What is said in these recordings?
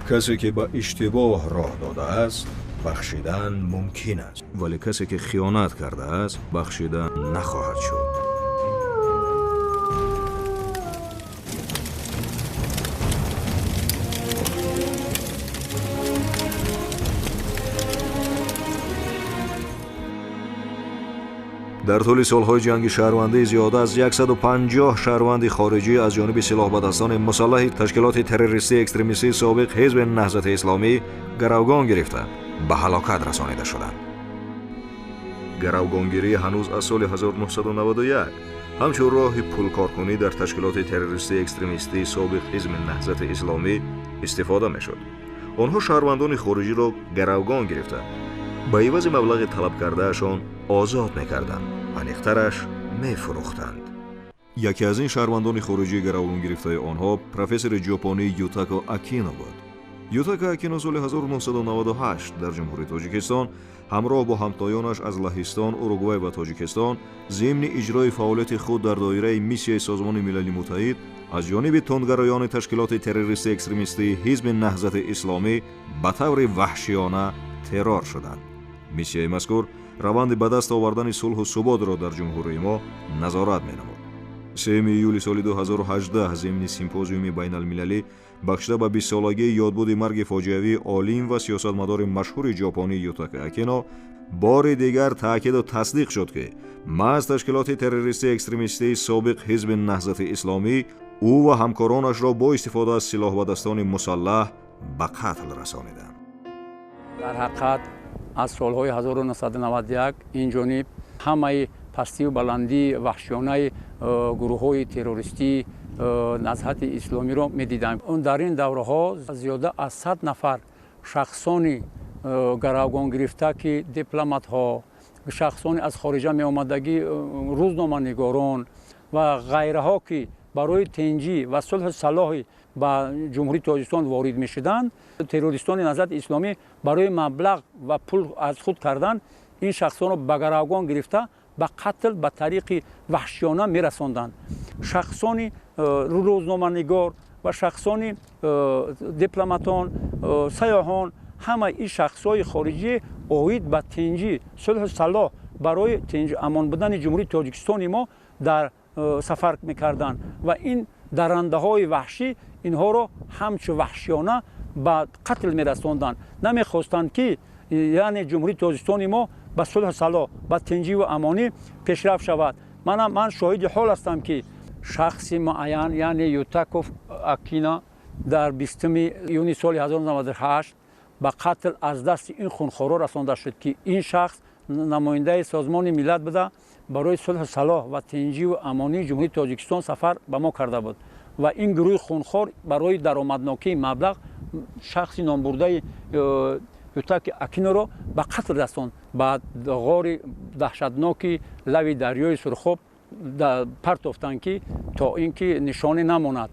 کسی که به اشتباه راه داده است بخشیدن ممکن است، ولی کسی که خیانت کرده است بخشیدن نخواهد شد. در طول سالهای جنگ شهروندی زیاده از 150 شهروند خارجی از جانب سلاح‌برداران مسلح تشکیلات تروریستی اکستریمیستی سابق حزب نهضت اسلامی گروگان گرفته به هلاکت رسانیده شدند. گروگانگیری هنوز از سال 1991 همچون راه پولکارکنی در تشکیلات تروریستی اکستریمیستی سابق حزب نهضت اسلامی استفاده می‌شد. آنها شهروندان خارجی را گروگان گرفته به عوض مبلغ طلب کردهشان آزاد می‌کردند و نخترش می‌فروختند. یکی از این شهروندان خارجی گروگان گرفته آنها پروفسور ژاپنی یوتاکا آکینو بود. یوتاکا آکینو سال 1998 در جمهوری تاجیکستان همراه با همتایانش از لهستان، اوروگوئه و تاجیکستان ضمن اجرای فعالیت خود در دایره میسیای سازمان ملل متحد از جانب تندگرایان تشکیلات تروریستی اکستریمیستی حزب نهضت اسلامی به طور وحشیانه ترور شدند. میسیای مذکور روند به دست آوردن صلح و ثبات را در جمهوری ما نظارت می‌نمود. 3 ایول سال 2018 ضمن سیمپوزیوم بین المللی بخشیده به 20 سالگی یادبود مرگ فاجعه‌ای عالم و سیاستمدار مشهور ژاپنی یوتاکا آکینو بار دیگر تاکید و تصدیق شد که محض تشکیلات تروریستی اکستریمیستی سابق حزب نهضت اسلامی او و همکارانش را با استفاده از سلاح و دستان مسلح به قتل رسانیدند. در حقیقت از سالهای 1991 این جانب همه پستی و بلندی وحشیانه گروه‌های تروریستی نهضت اسلامی را می‌دیدیم. در این دوره‌ها زیاده از 100 نفر شخصانی گروگان گرفته که دیپلمات‌ها، شخصانی از خارج می‌آمدگی روزنامه‌نگاران و غیرها که برای تنجی و صلح صلاح با جمهوری تاجیکستان وارد می‌شدند، تروریستان نهضت اسلامی برای مبلغ و پول از خود کردن این شخصان را به گروگان گرفته به قتل به طریق وحشیانه می‌رساندند. شخصان روزنامه‌نگار و شخصان دیپلماتان، سیاحان، همه این شخص‌های خارجی اوید به تنجی صلح صلاح برای تنجی امان بودن جمهوری تاجیکستان ما در سفر می‌کردند و این درنده‌های وحشی اینها را همچون وحشیانه به قتل می‌رساندند. نمی‌خواستند که یعنی جمهوری تاجیکستان ما به صلح صلاح به تنجی و امانی پیشرفت شود. من شاهد حال هستم که شخص معین یعنی یوتاکا آکینو در 20 یونیو سال 1998 به قتل از دست این خونخوارا رسانده شد که این شخص نماینده سازمان ملت بوده، برای صلح صلاح و تنجی و امانی جمهوری تاجیکستان سفر به ما کرده بود و این گروه خونخوار برای درآمدناکی مبلغ شخص نامبرده یوتاکا آکینو را به قتل رساند. بعد غار دهشتناکی لب دریای سرخاب پرتافتند که تا اینکه نشانه نماند.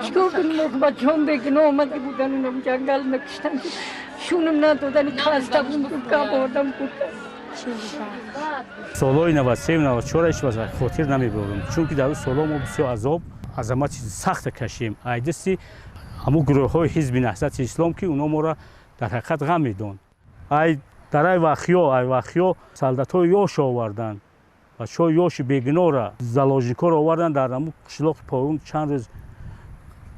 چیکار کنیم؟ بچه‌ام بگناه آمده بودن، اونم جنگل نکشتن، شونم ندادن، خسته بودم، کبادم بودم. سالهای 93 و 94 از خاطر نمیبرم، چون که در اون سالها ما بسیار عذاب سخت کشیم. ایدستی همون گروه های حزب نهضت اسلام که اونا ما را در حقیقت غم میدن. در ای وخیا سلدت های یاش آوردن و چای یاش بیگناه را زلاجنیکا را آوردن در همون قشلاق پایون چند روز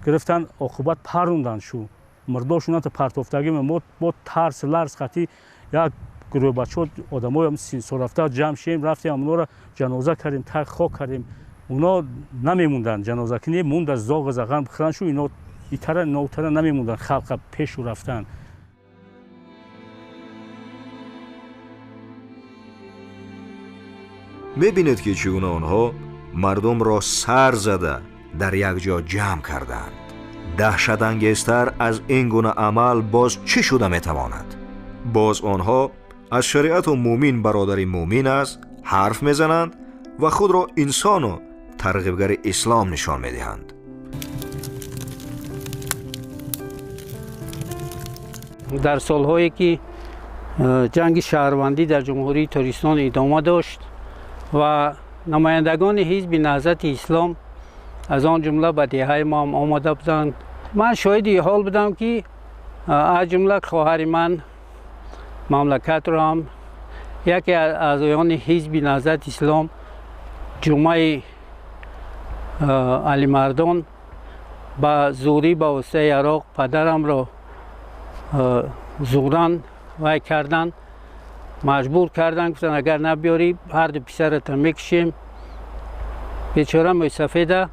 گرفتن، عاقبت پروندن شو مرداشون تا پرتافتگی ما با ترس لرز خطی یک گروه بچه‌ها آدمای هم 30 سال رفته جمع شیم رفتیم اونا را جنازه کردیم، تق خاک کردیم. اونا نمیموندن، جنازه کنی موند از زاغ زغن بخرن شو، اینا ایتره نوتره نمیموندن، خلق پیش رفتن. میبینید که چگونه آنها مردم را سر زده در یک جا جمع کردند. دهشت انگیزتر از این گونه عمل باز چی شده میتواند؟ باز آنها از شریعت و مومین برادر مومین است حرف میزنند و خود را انسان و ترغیبگر اسلام نشان میدهند. در سالهایی که جنگ شهروندی در جمهوری ترکستان ادامه داشت و نمایندگان حزب نهضت اسلام از آن جمله به دهه ما هم آمده بودند. من شاهد این حال بودم که از جمله خواهر من مملکت را هم یکی از اعضایان حزب نهضت اسلام جمعه علی مردان با زوری به واسطه عراق پدرم را زوران وای کردن، مجبور کردن، گفتن اگر نبیاری هر دو پسرت میکشیم. بیچاره موی سفیده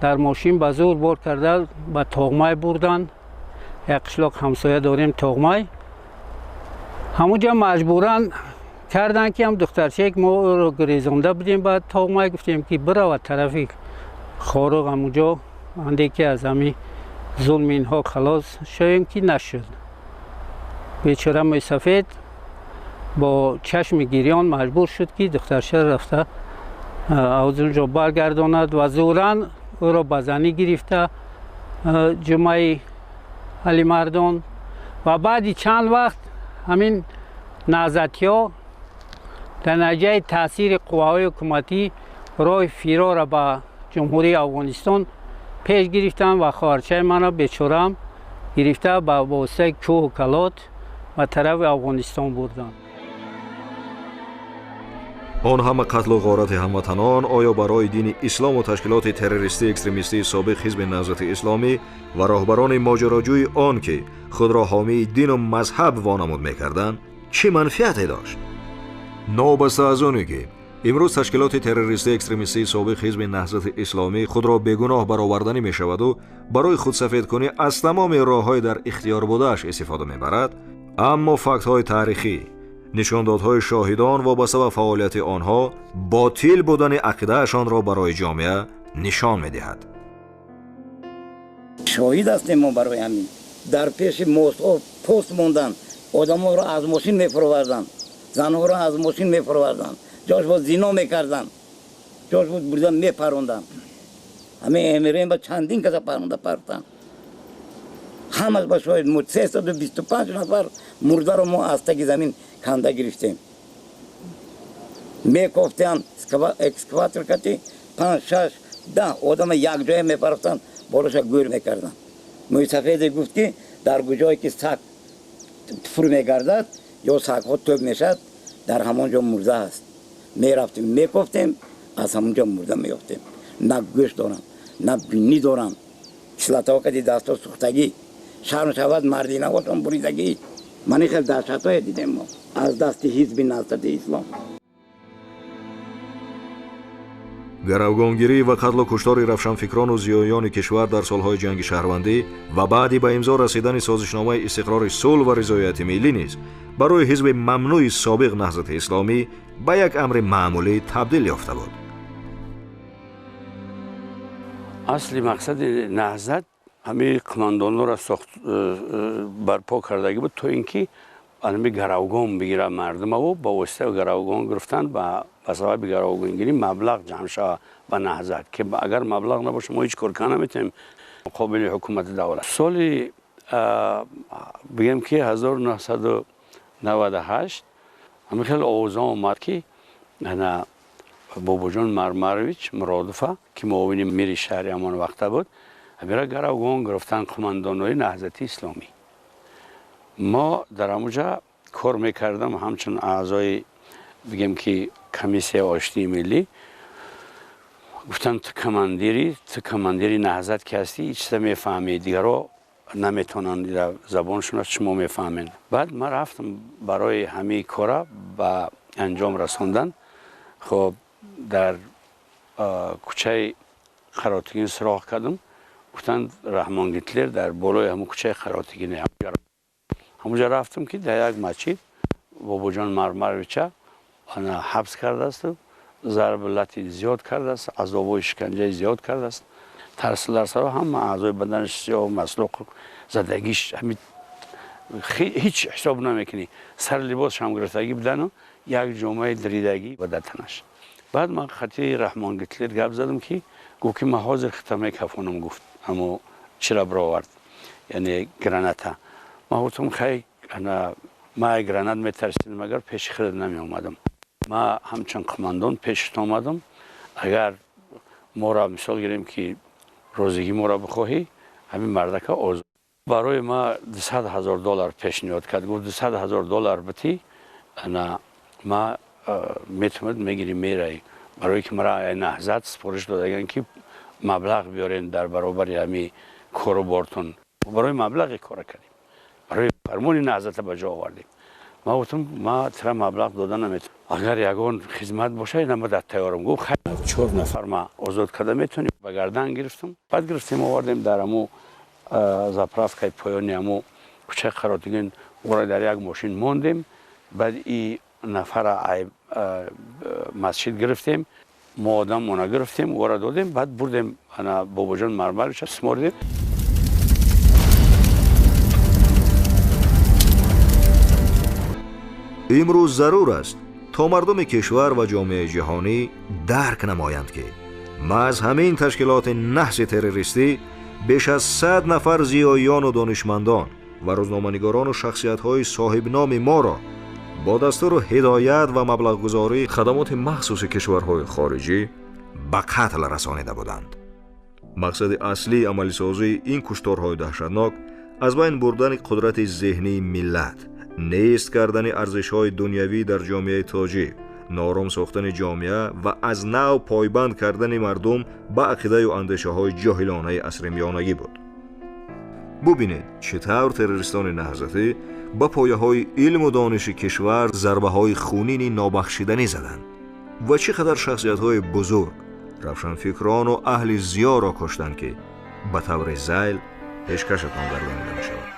در ماشین به زور بار کرده به تغمای بردن. یک قشلاق همسایه داریم تغمای، همونجا مجبورن کردن که هم دخترچه ما رو گریزانده بودیم به تغمای، گفتیم که برو طرفی خاروق همونجا انده که از همین ظلم اینها خلاص شویم که نشد. بیچاره موی سفید با چشم گریان مجبور شد که دخترشه رفته از اونجا برگرداند و زوران او را بزنی گرفته جمعه علی مردان و بعدی چند وقت همین نهضتی ها در نتیجه تاثیر قواهای حکومتی راه فرار را به جمهوری افغانستان پیش گرفتن و خواهرچه من بیچاره‌ام گرفته به واسطه کوه و کلات و طرف افغانستان بردن. آن همه قتل و غارت هموطنان آیا برای دین اسلام و تشکیلات تروریستی اکستریمیستی سابق حزب نهضت اسلامی و راهبران ماجراجوی آن که خود را حامی دین و مذهب وانمود می‌کردند چه منفعتی داشت؟ نابسته از آنی که امروز تشکیلات تروریستی اکستریمیستی سابق حزب نهضت اسلامی خود را بیگناه برآوردنی می‌شود و برای خود سفید کنی از تمام راه‌های در اختیار بوده‌اش استفاده می‌برد، اما فاکت‌های تاریخی، نشاندادهای شاهدان وابسته به فعالیت آنها باطل بودن عقیده‌شان را برای جامعه نشان می‌دهد. شاهد هستیم ما برای همین. در پیش موسا پست موندن، آدم‌ها را از ماشین می‌فروردن، زن‌ها را از ماشین می‌فروردن، جاش با زنا می‌کردن، جاش بود بردن می‌پروندن. همه امیرین با چندین کس پروندن. هم از باشاید 325 نفر مرده رو ما از تک زمین کنده گرفتیم. میکفتن اکسکواتر کتی 5 6 10 آدم یک جای میپرفتن بالاش گور میکردن. موی سفید گفت که در کجایی که سگ فرو میگردد یا سگ ها توب میشد در همانجا مرده است. میرفتیم میکفتیم از همونجا مرده میافتیم. نه گوش دارن نه بینی دارن. کسلتا کتی دستا سوختگی شرم شود مردی نباشم بریدگی. من خیلی دهشت‌های دیدیم ما از دست حزب نهضت اسلام. گروگانگیری و قتل و کشتار روشنفکران و زیایان کشور در سالهای جنگ شهروندی و بعدی به امضا رسیدن سازشنامه استقرار صلح و رضایت ملی نیز برای حزب ممنوع سابق نهضت اسلامی به یک امر معمولی تبدیل یافته بود. اصلی مقصد نهضت همه قماندان‌ها را برپا کردگی بود تو اینکه همه گروگان بگیره مردم و با واسطه گروگان گرفتن و به سبب گروگانگیری مبلغ جمع شود به نهضت که اگر مبلغ نباشه ما هیچ کار کنه نمیتونیم مقابل حکومت دولت. سال بگم که 1998 همه خیلی اوضاع اومد که بابا جان مرمرویچ مرادفه که معاون میر شهری همان وقت بود برای گروگان گرفتن قماندان‌های نهضت اسلامی. ما در همونجا کار میکردم همچون اعضای بگم که کمیسیه آشتی ملی. گفتن تو کماندیری نهضت که هستی هیچ چیز میفهمی دیگر رو نمیتونن در زبانشون شما میفهمین. بعد من رفتم برای همه کارا به انجام رسوندن. خب در کوچه خراتگین سراغ کردم. گفتن رحمان گیتلر در بالای همون کوچه خراتگین همونجا رفتم که در یک مسجد بابا جان مرمرویچه آنها حبس کرده است و ضرب لطی زیاد کرده است، عذاب و شکنجه زیاد کرده است. ترسل سر هم اعضای بدنش سیاه و مسلوق زدگیش هیچ حساب نمیکنی. سر لباسش هم گرفتگی بدن و یک جمعه دریدگی و دتنش. بعد من خطی رحمان گیتلر گپ زدم که گفت که من حاضر ختمه کفانم گفت اما چرا برآورد یعنی گرانتا. ما گفتم خیلی ما گراناد میترسیدم مگر پیش خود نمی اومدم. ما همچون قماندان پیش آمدم. اگر ما را مثال گیریم که روزگی ما را بخواهی همین مردکه آزاد برای ما $200,000 پیشنهاد کرد. گفت $200,000 بتی ما میتونم میگیریم میرای برای که مرا نهضت سپارش دادگن که مبلغ بیارین در برابر همین کاروبارتون. برای مبلغ کار کردیم، برای فرمان نهضت به جا آوردیم. ما گفتم ما ترا مبلغ دادن نمیتونم، اگر یگان خدمت باشه اینم در تیارم. گفت خیلی 4 نفر ما آزاد کرده میتونیم. به گردن گرفتم، بعد گرفتیم آوردیم در امو زاپرافکای پایانی امو کوچه قراتگین ورای در یک ماشین موندیم. بعد این نفر مسجد گرفتیم، ما آدم اونا گرفتیم ورا دادیم، بعد بردیم انا بابا جان مرمرش سمردیم. امروز ضرور است تا مردم کشور و جامعه جهانی درک نمایند که محض همین تشکیلات نحس تروریستی بیش از 100 نفر زیاییان و دانشمندان و روزنامه‌نگاران و شخصیت‌های صاحب نام ما را با دستور هدایت و مبلغ گذاری خدمات مخصوص کشورهای خارجی به قتل رسانیده بودند. مقصد اصلی عملی سازی این کشتارهای دهشتناک از بین بردن قدرت ذهنی ملت، نیست کردن ارزش‌های دنیوی در جامعه تاجیک، نارام ساختن جامعه و از نو پایبند کردن مردم به عقیده و اندیشه‌های جاهلانه عصر میانگی بود. ببینید چطور تروریستان نهضتی با پایه‌های علم و دانش کشور ضربه‌های خونین نابخشیدنی زدند و چقدر شخصیت‌های بزرگ، روشنفکران و اهل ضیا را کشتند که به طور ذیل پیشکشتان گردانیده می‌شود.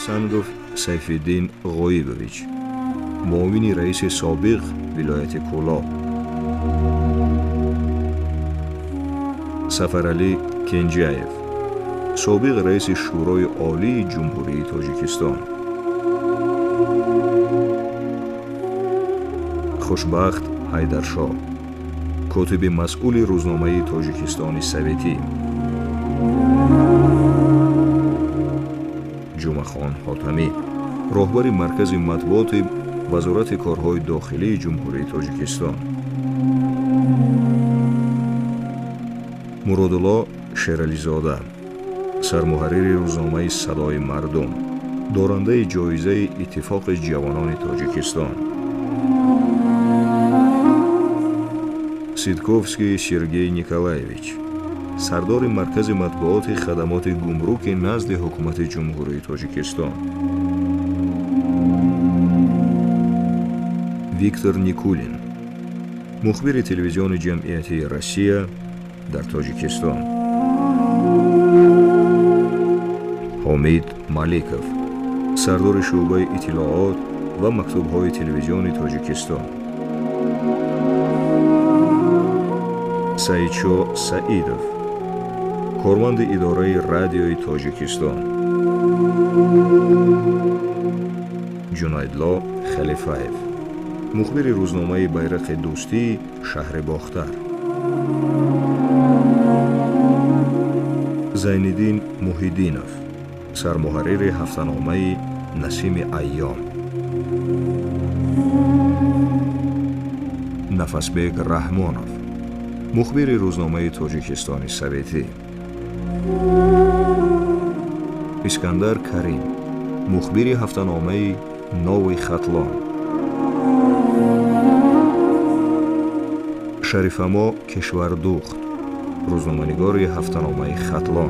سندوف سیفالدین غویبویچ، معاون رئیس سابق ولایت کولا. سفرعلی کنجیایف، سابق رئیس شورای عالی جمهوری تاجیکستان. خوشبخت حیدرشاه، کاتب مسئول روزنامه تاجیکستان سویتی. جمعخان حاتمی، راهبر مرکز مطبوعات وزارت کارهای داخلی جمهوری تاجیکستان. مرادالله شیرعلیزاده، سرمحرر روزنامه صدای مردم، دارنده جایزه اتفاق جوانان تاجیکستان. سیدکوفسکی سرگئی نیکولایویچ، سردار مرکز مطبوعات خدمات گمرک نزد حکومت جمهوری تاجیکستان. ویکتور نیکولین، مخبر تلویزیون جمعیتی روسیه در تاجیکستان. حامید مالیکوف، سردار شعبه اطلاعات و مکتوب‌های تلویزیون تاجیکستان. سعیدشاه سعیدوف، کارمند اداره رادیوی تاجیکستان. جنیدلا خلیفایف، مخبر روزنامه بیرق دوستی شهر باختر. زینالدین محیدینوف، سرمحرر هفته‌نامه نسیم ایام. نفسبک رحمانوف، مخبر روزنامه تاجیکستان سویتی. اسکندر کریم، مخبر هفته‌نامه نوی خطلان. شریف‌اما کشوردوخت، روزنامه‌نگار هفته‌نامه خطلان.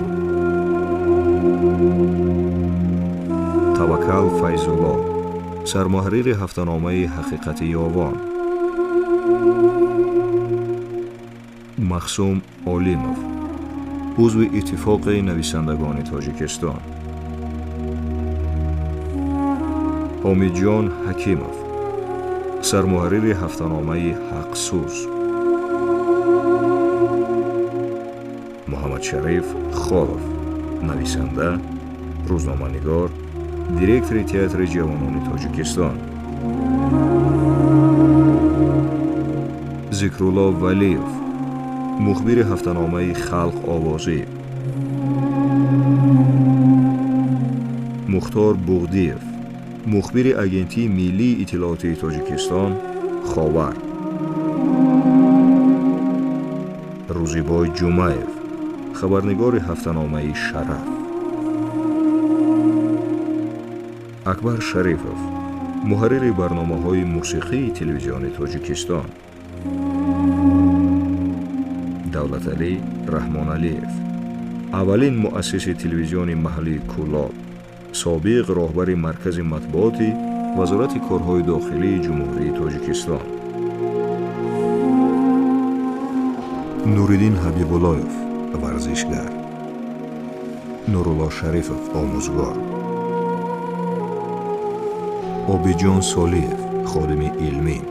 توکل فیض‌الله، سرمحرر هفته‌نامه حقیقت یاوان. مخصوم اولیموف، عضو اتفاق نویسندگان تاجیکستان. حامیدجان حکیموف، سرمحرر هفته‌نامه حقسوز. محمد شریف خالف، نویسنده، روزنامه‌نگار، دیرکتور تئاتر جوانان تاجیکستان. ذکرالله ولیوف، مخبر هفته‌نامه خلق آوازی. مختار بغدیف، مخبر اجنسی ملی اطلاعاتی تاجیکستان خاور. روزیبای جمعیف، خبرنگار هفته‌نامه شرف. اکبر شریفوف، محرر برنامه‌های موسیقی تلویزیون تاجیکستان. دولتعلی رحمانعلیف، اولین مؤسس تلویزیون محلی کولاب، سابق راهبر مرکز مطبوعات وزارت کارهای داخلی جمهوری تاجیکستان. نوریدین حبیب‌الله‌یف، ورزشگر. نورالله شریفوف، آموزگار. آبیجان سالیف، خادم علمی.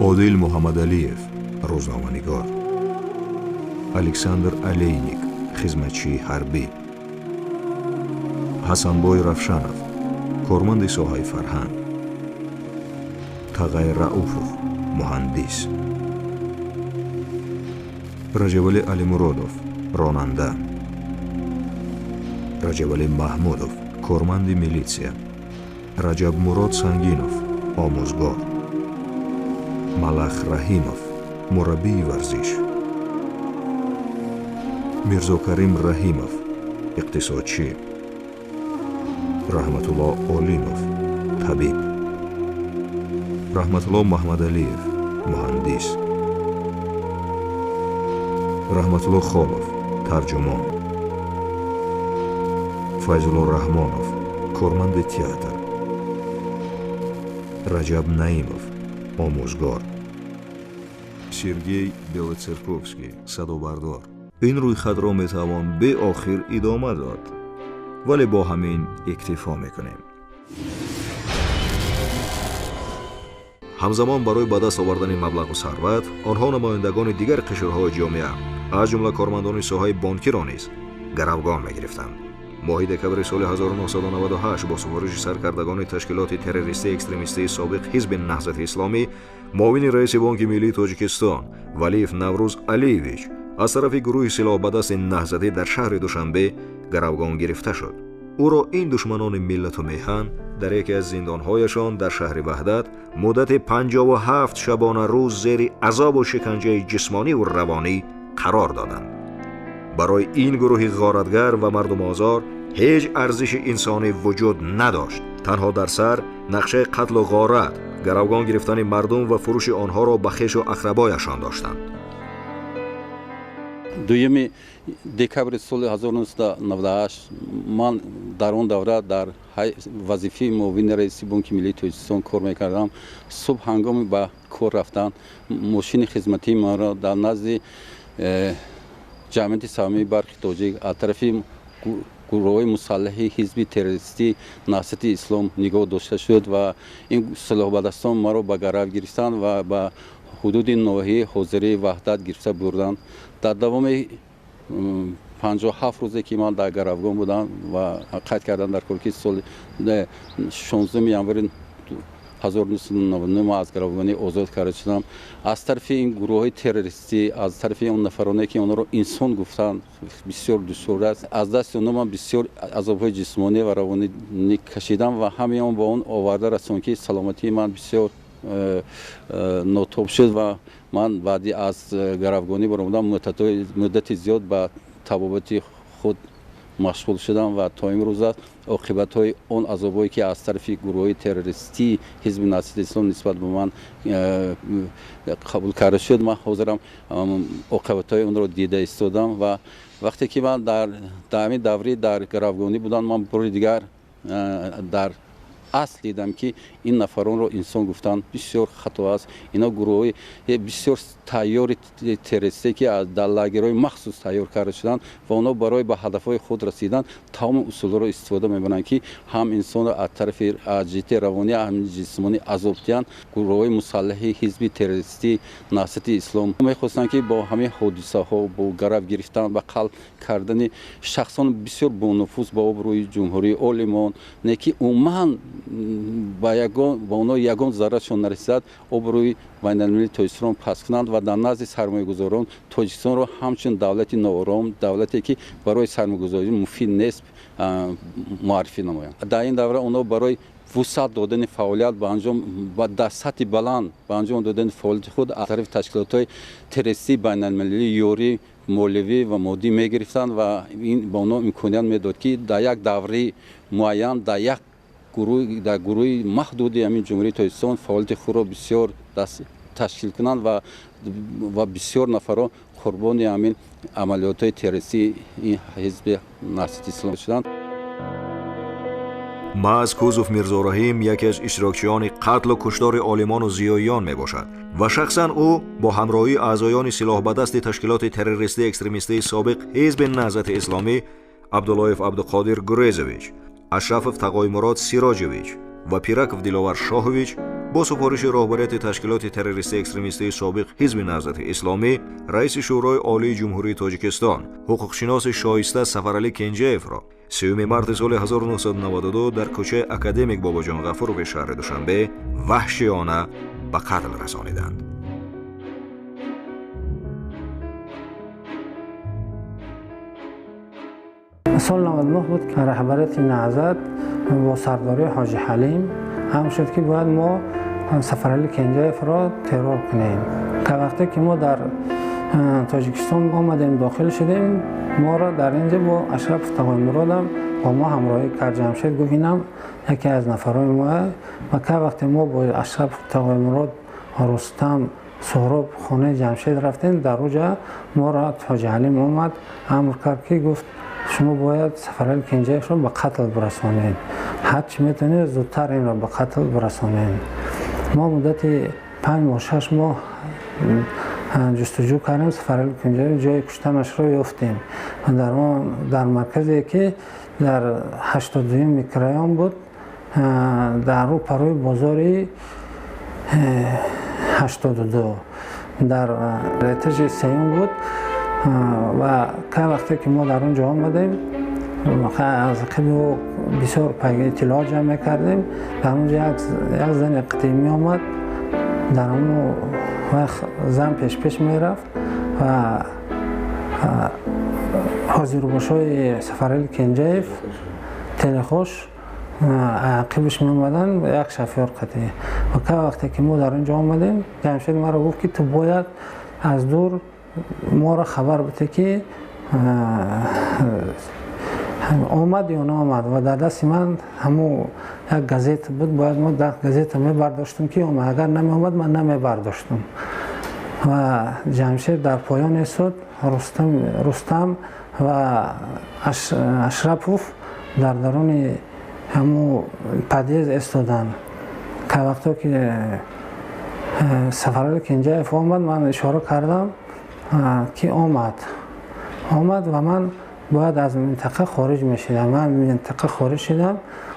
عادل محمدعلیف، روزنامه‌نگار. الکساندر علینیک، خدمتچی حربی. حسنبای رفشانوف، کارمند ساحه فرهنگ. تقی رؤوفوف، مهندس. رجب‌علی علیمرادوف، راننده. رجب‌علی محمودوف، کارمند میلیسیا. رجب مراد سنگینوف، آموزگار. ملخ رحیموف، مربی ورزش. میرزا کریم رحیموف، اقتصادچی. رحمت الله اولینوف، طبیب. رحمت الله محمدعلیف، مهندس. رحمت الله خالف، ترجمان. فیض‌الله رحمانوف، کارمند تئاتر. رجب نعیموف، آموزگار. سرگئی بیلوتسرکوفسکی، صدابردار. این رویخط را میتوان به آخر ادامه داد، ولی با همین اکتفا میکنیم. همزمان برای به دست آوردن مبلغ و ثروت، آنها نمایندگان دیگر قشرهای جامعه از جمله کارمندان ساحه بانکی را نیز گروگان میگرفتند. ماه دکبر سال 1998 با سفارش سرکردگان تشکیلات تروریستی اکستریمیستی سابق حزب نهضت اسلامی، معاون رئیس بانک ملی تاجیکستان ولیف نوروز علیویچ از طرف گروه سلاح به دست نهضتی در شهر دوشنبه گروگان گرفته شد. او را این دشمنان ملت و میهن در یکی از زندانهایشان در شهر وحدت مدت 57 شبانه روز زیر عذاب و شکنجه جسمانی و روانی قرار دادند. برای این گروه غارتگر و مردم آزار هیچ ارزش انسانی وجود نداشت. تنها در سر نقشه قتل و غارت، گروگان گرفتن مردم و فروش آنها را به خویش و اقربایشان داشتند. دویم دکبر سال 1998 من در اون دوره در وظیفه معاون رئیس بانک ملی تاجیکستان کار میکردم. صبح هنگامی به کار رفتن ماشین خدمتی ما را در نزد جمعیت سهامی برق تاجیک از طرف گروه مسلح حزب تروریستی نهضت اسلام نگاه داشته شد و این سلاح بدستان ما را به گرفت گرفتند و به حدود نواحی حاضری وحدت گرفته بردند. در دوام 57 روزه که من در گروگان بودم و قید کردن در کورکی سال 16 ینوار 1999 ما از گروگانی آزاد کرده شدم. از طرف این گروه های تروریستی، از طرف اون نفرانی که اونها رو انسان گفتن بسیار دشوار است. از دست اونها من بسیار عذاب‌های جسمانی و روانی کشیدم و همه اون با اون آورده رسون که سلامتی من بسیار ناتوب شد و من بعدی از گروگانی برآمدم مدت زیاد به طبابت خود مشغول شدم و تا امروز عاقبت های اون عذابایی که از طرف گروه تروریستی حزب نهضت اسلام نسبت به من قبول کرده شد، من حاضرم عاقبت های اون رو دیده ایستادم و وقتی که من در همین دوره در گروگانی بودم من بار دیگر در اصل دیدم که این نفران رو انسان گفتن بسیار خطا است. اینا گروه بسیار تیار تروریستی که از در لاگرهای مخصوص تیار کرده شدن و اونا برای به هدفهای خود رسیدن تمام اصول رو استفاده می‌کنن که هم انسان رو از طرف جهت روانی هم جسمانی عذاب دهن. گروه مسلح حزب تروریستی نهضت اسلام می‌خواستن که با همه حادثه ها با گرفت گرفتن و قتل کردن شخصان بسیار با نفوذ با آبروی جمهوری عالمان نکی عموما با اونا یگان ذرهشون نرسید آبروی بین‌المللی تاجیکستان پس کنند و در نزد سرمایه‌گذاران تاجیکستان رو همچون دولت ناآرام، دولتی که برای سرمایه‌گذاری مفید نیست معرفی نمایند. در این دوره اونا برای وسعت دادن فعالیت به انجام و در سطح بلند به انجام دادن فعالیت خود از طرف تشکیلات‌های تروریستی بین‌المللی یوری مولوی و مادی می‌گرفتند و این به اونا امکانیت میداد که در یک دوره معین در یک گروه محدودی همین جمهوری تاجیکستان فعالیت خود را بسیار تشکیل کنند و بسیار نفرها قربانی همین عملیات تروریستی این حزب نهضت اسلام شدند. ماز کوزوف میرزا رحیم یکی از اشتراکچیان قتل و کشتار عالمان و زیاییان می باشد و شخصا او با همراهی اعضایان سلاح به دست تشکیلات تروریستی اکستریمیستی سابق حزب نهضت اسلامی عبداللهیف عبدالقادر گریزویچ، اشرف تقایمراد سیراجویچ و پیرکف دلاور شاهویچ با سفارش راهبریت تشکیلات تروریستی اکستریمیستی سابق حزب نهضت اسلامی رئیس شورای عالی جمهوری تاجیکستان حقوقشناس شایسته سفرعلی کنجیف را 3 مارس سال 1992 در کوچه اکادمیک باباجان غفور به شهر دوشنبه وحشیانه به قتل رسانیدند. سال 99 بود که رهبریت نهضت با سرداری حاجی حلیم هم شد که باید ما سفرعلی کنجیف را ترور کنیم. که وقتی که ما در تاجیکستان آمدیم داخل شدیم ما را در اینجا با اشرف تقایمراد با ما همراهی کرد. جمشید گوینم یکی از نفرهای ما و که وقتی ما با اشرف تقایمراد رستم سهراب خانه جمشید رفتیم در اوجا ما را حاجی حلیم آمد امر کرد که گفت شما باید سفرعلی کنجیف را به قتل برسانید، هر چی میتونید زودتر این را به قتل برسانید. ما مدت 5 ماه 6 ماه جستجو کردیم سفرعلی کنجیف جای کشتنش را یافتیم و در مرکزی که در 82 کرایان بود در رو پروی بازاری 82 در اتاج سیون بود و که وقتی که ما در اونجا آمدیم از قبل بسیار اطلاع جمع کردیم در اونجا یک زن قدیمی آمد در اون وقت زن پیش می رفت و حاضر باشای سفرعلی کنجیف تلخوش عقبش می آمدن یک شفیار قطعی و که وقتی که ما در اونجا آمدیم جمشید ما را گفت که تو باید از دور ما را خبر بده که آمد یا نه آمد و در دست من همون یک گازت بود، باید ما در گازت می برداشتم که آمد، اگر نمی آمد من نمی برداشتم و جمشید در پایان ایستاد، رستم و اشرفوف در درون همون پدیز ایستادن که وقتی که سفرعلی کنجایف آمد من اشاره کردم که آمد و من باید از منطقه خارج می شدم. من منطقه خارج شدم،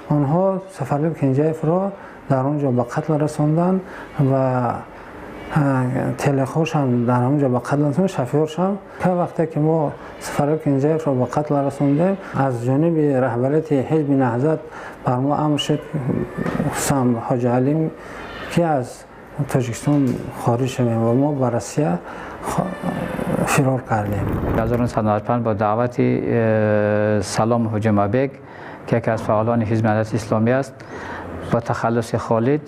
آنها سفرعلی کنجایف را در آنجا به قتل رساندن و تلخوش هم در آنجا به قتل رساندن، شفیعش هم که وقتی که ما سفرعلی کنجایف را به قتل رساندیم از جانب رهبریت حزب نهضت بر ما امر شد حسام حاجی حلیم که از تاجیکستان خارج شدیم و ما به روسیه فرار کردیم. 1995 با دعوت سلام حجمابک که یکی از فعالان حزب نهضت اسلامی است، با تخلص خالد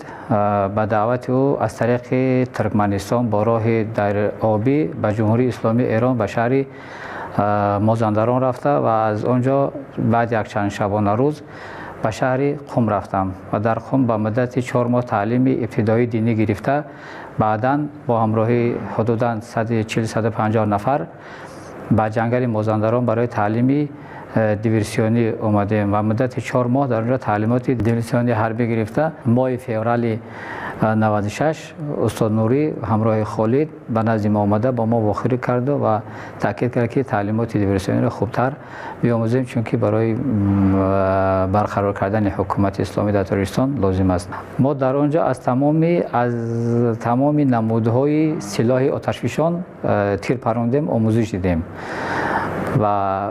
به دعوت او از طریق ترکمنستان با راه در آبی به جمهوری اسلامی ایران به شهر مازندران رفته و از آنجا بعد یک چند شبانه روز به شهر قم رفتم و در قم به مدت 4 ماه تعلیم ابتدایی دینی گرفته، بعداً با همراهی حدوداً 140-150 نفر به جنگل مازندران برای تعلیم دیورسیونی اومدیم و مدت 4 ماه در اونجا تعلیمات دیورسیونی حربی گرفته. ماه فوریه 96 استاد نوری همراه خالد به نزد ما آمده با ما واخری کرد و تاکید کرد که تعلیمات دیورسیونی را خوبتر بیاموزیم چون که برای برقرار کردن حکومت اسلامی در تاجیکستان لازم است. ما در آنجا از تمام نمودهای سلاح آتشفشان تیر پراندیم، آموزش دیدیم و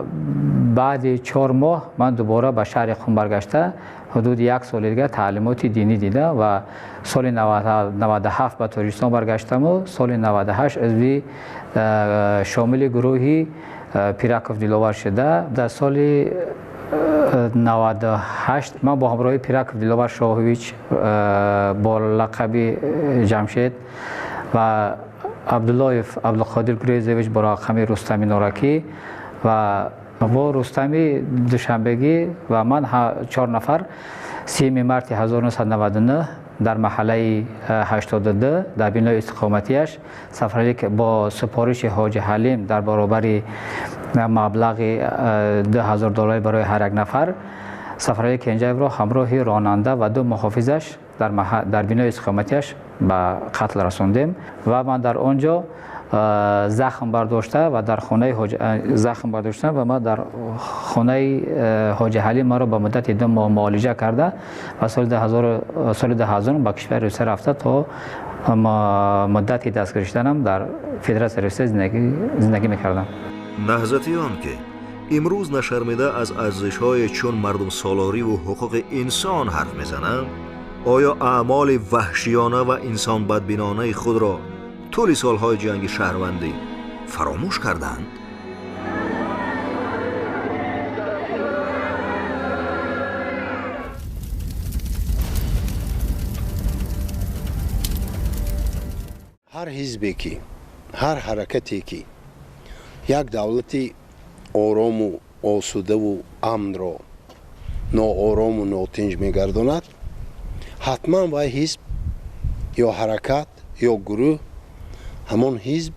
بعد 4 ماه من دوباره به شهر قم برگشته حدود 1 سال دیگر تعلیمات دینی دیده و سال 97 به تاجیکستان برگشتم و سال 98 عضو شامل گروهی پیرکوف دلاور شده. در سال 98 من با همراهی پیرکوف دلاور شاهویچ با لقب جمشید و عبدالقادر گریزویچ با لقب رستمی نورکی و با رستمی دوشنبگی و من 4 نفر 3 مارس 1999 در محله 82 در بنای استقامتیش سفری که با سفارش حاجی حلیم در برابر مبلغ $2000 برای هر یک نفر سفری کنجایف را همراه راننده و 2 محافظش در بنای استقامتیش به قتل رساندیم و من در آنجا زخم برداشته و در خانه زخم برداشته و ما در خانه حاجی حلیم ما را به مدت 2 ماه معالجه کرده و سال 2000 به کشور روسیه رفته تا مدت دستگیری شدنم در فدراسیون روسیه زندگی میکردم. نهضتیان که امروز نشرمیده از ارزش‌های چون مردم سالاری و حقوق انسان حرف میزنند، آیا اعمال وحشیانه و انسان بدبینانه خود را طول سالهای جنگ شهروندی فراموش کردند؟ هر حزبی که هر حرکتی که یک دولتی آرام و آسوده و امن را ناآرام و ناتنج میگرداند، حتما وای حزب یا حرکت یا گروه همون حزب،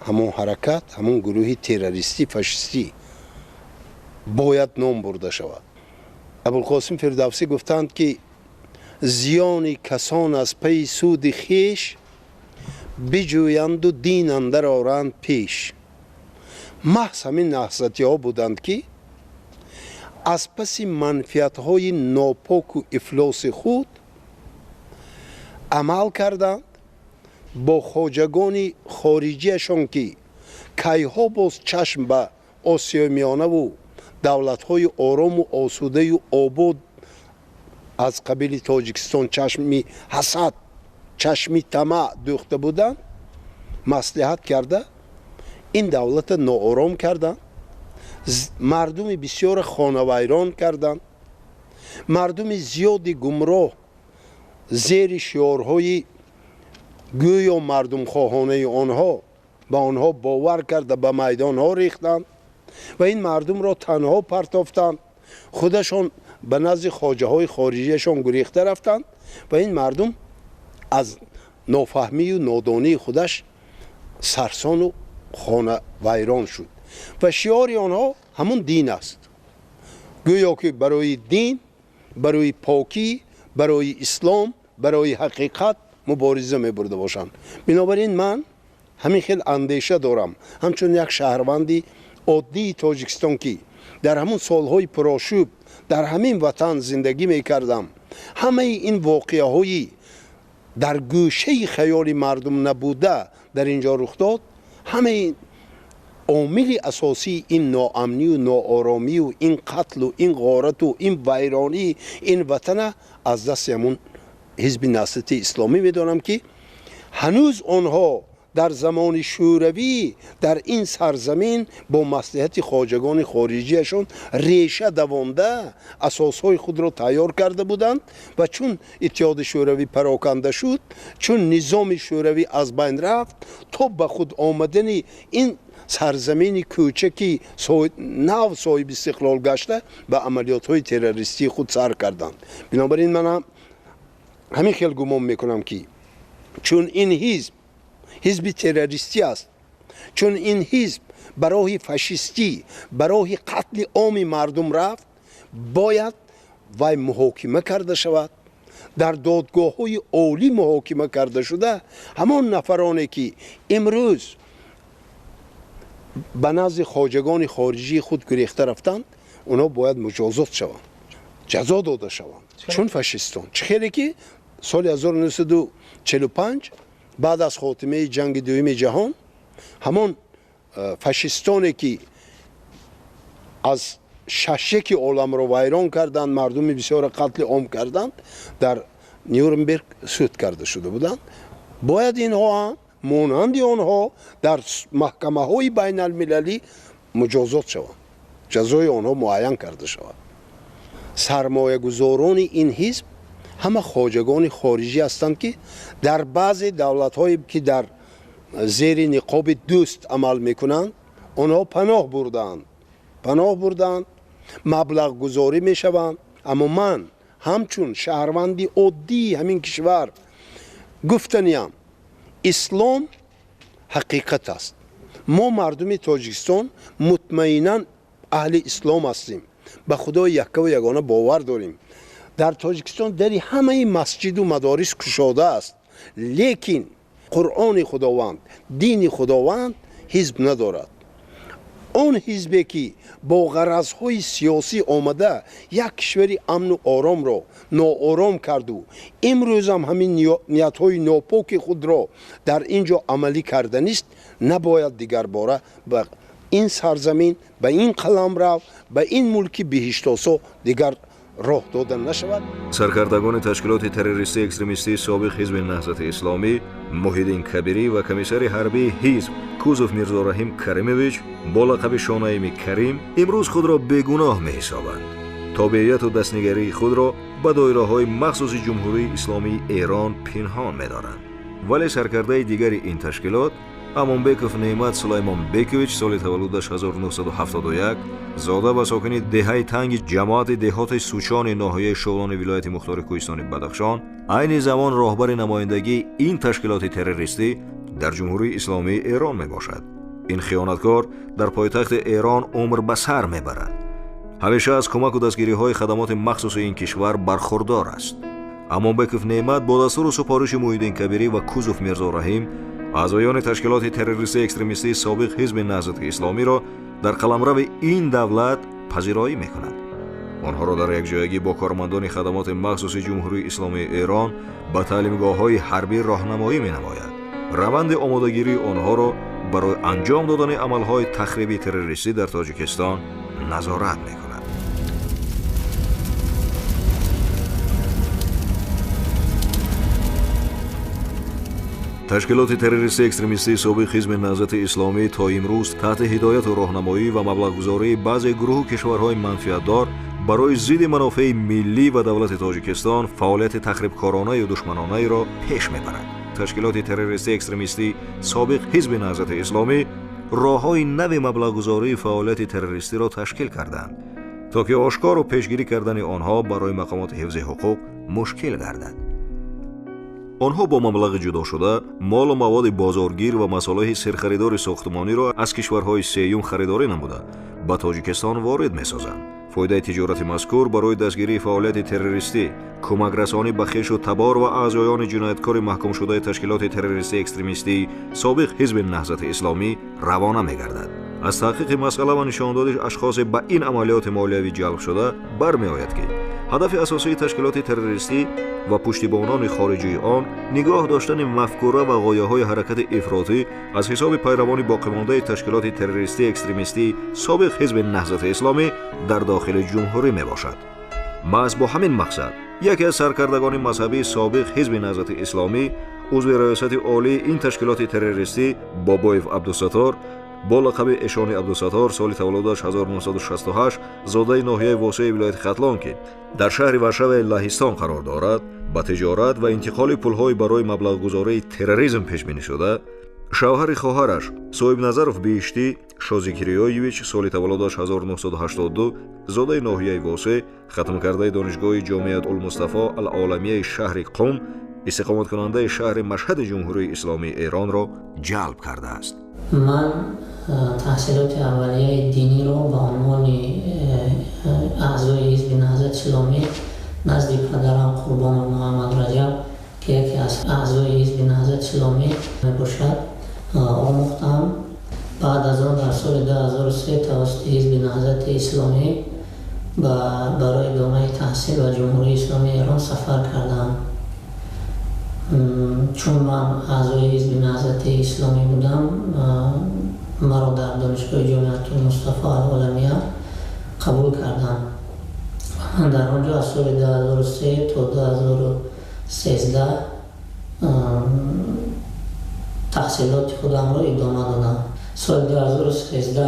همون حرکت، همون گروهی تروریستی فاشیستی باید نام برده شود. ابوالقاسم فردوسی گفتند که زیان کسان از پی سود خویش بجویند و دین اندر آرند پیش. محض همین نهضتی ها بودند که از پس منفیت های ناپاک و افلاس خود عمل کردند، با خواجگان خارجیشان که کیها باز چشم به آسیای میانه و دولت‌های آرام و آسوده و آباد از قبیل تاجیکستان چشمی حسد، چشمی طمع دوخته بودند، مصلحت کرده این دولت ناآرام کردند، مردم بسیار خانوایران کردند، مردم زیادی گمراه زیر شعارهای گویا مردم خواهانه آنها به آنها باور کرده به میدان ها ریختند و این مردم را تنها پرتافتند. خودشان به نزد خواجه های خارجیشان گریخته رفتند و این مردم از نافهمی و نادانی خودش سرسان و خانه ویران شد و شعار آنها همون دین است. گویا که برای دین، برای پاکی، برای اسلام، برای حقیقت مبارزه می‌برده باشند. بنابراین من همین خیلی اندیشه دارم همچون یک شهروندی عادی تاجیکستان که در همون سالهای پرآشوب در همین وطن زندگی می‌کردم، همه این واقعه‌های در گوشه خیال مردم نبوده در اینجا رخ داد. همه عامل اساسی این ناامنی و ناآرامی و این قتل و این غارت و این ویرانی این وطن از دست همون حزب نهضت اسلامی میدانم که هنوز آنها در زمان شوروی در این سرزمین با مصلحت خواجگان خارجیشان ریشه دوانده اساسهای خود را تیار کرده بودند و چون اتحاد شوروی پراکنده شد، چون نظام شوروی از بین رفت، تا به خود آمدن این سرزمین کوچکی نو صاحب استقلال گشته به عملیات های تروریستی خود سر کردند. بنابراین من همین خیلی گمان میکنم که چون این حزب تروریستی است، چون این حزب برای فاشیستی، برای قتل عام مردم رفت، باید وی محاکمه کرده شود. در دادگاه های عالی محاکمه کرده شده. همان نفرانی که امروز به نزد خواجگان خارجی خود گریخته رفتند، اونا باید مجازات شوند، جزا داده شوند. چون فاشیستان خیلی که سال 1945 بعد از خاتمه جنگ دوم جهان همان فاشیستانی که از ششک عالم را ویران کردند، مردم بسیار قتل عام کردند، در نیورنبرگ سود کرده شده بودند. باید اینها هم مانند آنها در محکمه های بین المللی مجازات شوند، جزای آنها معین کرده شود. سرمایه گذاران این حزب همه خواجگان خارجی هستند که در بعضی دولت هایی که در زیر نقاب دوست عمل میکنند آنها پناه بردند، مبلغ گذاری میشوند. اما من همچون شهروندی عادی همین کشور گفتنیم اسلام حقیقت است. ما مردم تاجیکستان مطمئنا اهل اسلام هستیم، به خدای یکه و یگانه باور داریم. در تاجیکستان در همه مسجد و مدارس کشاده است، لیکن قرآن خداوند، دین خداوند حزب ندارد. آن حزبی که با غرضهای سیاسی آمده یک کشور امن و آرام را ناآرام کرد و امروز هم همین نیت‌های ناپاک خود را در اینجا عملی کرده نیست، نباید دیگر باره به این سرزمین، به این قلمرو، به این ملک بهشت‌آسا دیگر راه دادن نشود. سرکردگان تشکیلات تروریستی اکستریمیستی سابق حزب نهضت اسلامی محیدین کبیری و کمیسر حربی حزب کوزوف میرزارحیم کریمویچ با لقب شانه‌ای کریم امروز خود را بیگناه می‌حسابند. تابعیت و دستنگری خود را به دایره‌های مخصوص جمهوری اسلامی ایران پنهان می‌دارند. ولی سرکرده دیگر این تشکیلات امانبکوف نعمت سلیمان بیکویچ سال تولدش 1971 زاده و ساکن دهه تنگ جماعت دهات سوچان ناحیه شولان ولایت مختار کوهستان بدخشان، عین زمان راهبر نمایندگی این تشکیلات تروریستی در جمهوری اسلامی ایران می باشد. این خیانتکار در پایتخت ایران عمر به سر می برد. همیشه از کمک و دستگیری های خدمات مخصوص این کشور برخوردار است. امانبکوف نعمت با دستور و سپارش محیدین کبیری و کوزوف میرزارحیم اعضایان تشکیلات تروریستی اکستریمیستی سابق حزب نهضت اسلامی را در قلمرو این دولت پذیرایی می‌کنند. آنها را در یک جایگی با کارمندان خدمات مخصوص جمهوری اسلامی ایران به تعلیمگاه‌های حربی راهنمایی می‌نماید. روند آمادگیری آنها را برای انجام دادن عمل‌های تخریبی تروریستی در تاجیکستان نظارت می‌کند. تشکیلات تروریستی اکستریمیستی سابق حزب نهضت اسلامی تا امروز تحت هدایت و راهنمایی و مبلغ‌گذاری بعضی گروه کشورهای منفعت‌دار برای ضد منافع ملی و دولت تاجیکستان فعالیت تخریبکارانه و دشمنانه را پیش می‌برند. تشکیلات تروریستی اکستریمیستی سابق حزب نهضت اسلامی راه‌های نو مبلغ‌گذاری فعالیت تروریستی را تشکیل کردند تا که آشکار و پیشگیری کردن آنها برای مقامات حفظ حقوق مشکل گردد. آنها با مبلغ جدا شده مال و مواد بازارگیر و مصالح سرخریدار ساختمانی را از کشورهای سیوم خریداری نموده به تاجیکستان وارد می‌سازند. فایده تجارت مذکور برای دستگیری فعالیت تروریستی، کمک رسانی به خویش و تبار و اعضایان جنایتکار محکوم شده تشکیلات تروریستی اکستریمیستی سابق حزب نهضت اسلامی روانه می‌گردد. از تحقیق مسئله و نشانداد اشخاص به این عملیات مالیوی جلب شده برمی‌آید که هدف اساسی تشکیلات تروریستی و پشتیبانان خارجی آن نگاه داشتن مفکوره و غایه‌های حرکت افراطی از حساب پیروان باقی‌مانده تشکیلات تروریستی اکستریمیستی سابق حزب نهضت اسلامی در داخل جمهوری میباشد. محض با همین مقصد یکی از سرکردگان مذهبی سابق حزب نهضت اسلامی عضو ریاست عالی این تشکیلات تروریستی بابایف عبدالستار با لقب اشانی عبدالستار سال تولدش 1968 زاده ناحیه واسع ولایت ختلان که در شهر ورشو لهستان قرار دارد با تجارت و انتقال پول‌های برای مبلغ‌گذاری تروریسم پیش بینی شده شوهر خواهرش صاحب نظرов بیشتی شازیکریویچ سال تولدش 1982 زاده ناحیه واسع ختم کرده دانشگاه جامعه المصطفى العالمیه شهر قم استقامت کننده شهر مشهد جمهوری اسلامی ایران را جلب کرده است. من تحصیلات اولیه دینی رو به عنوان اعضای حزب نهضت اسلامی نزد پدرم قربان محمد رجب که یکی از اعضای حزب نهضت اسلامی میباشد آموختم. بعد از آن در سال 2003 توسط حزب نهضت اسلامی برای ادامه تحصیل و جمهوری اسلامی ایران سفر کردم. چون من اعضای حزب نهضت اسلامی بودم مرا در دانشگاه جامعه المصطفى العالمیه قبول کردم. من در آنجا از سال 2003 تا 2013 تحصیلات خودم را ادامه دادم. سال 2013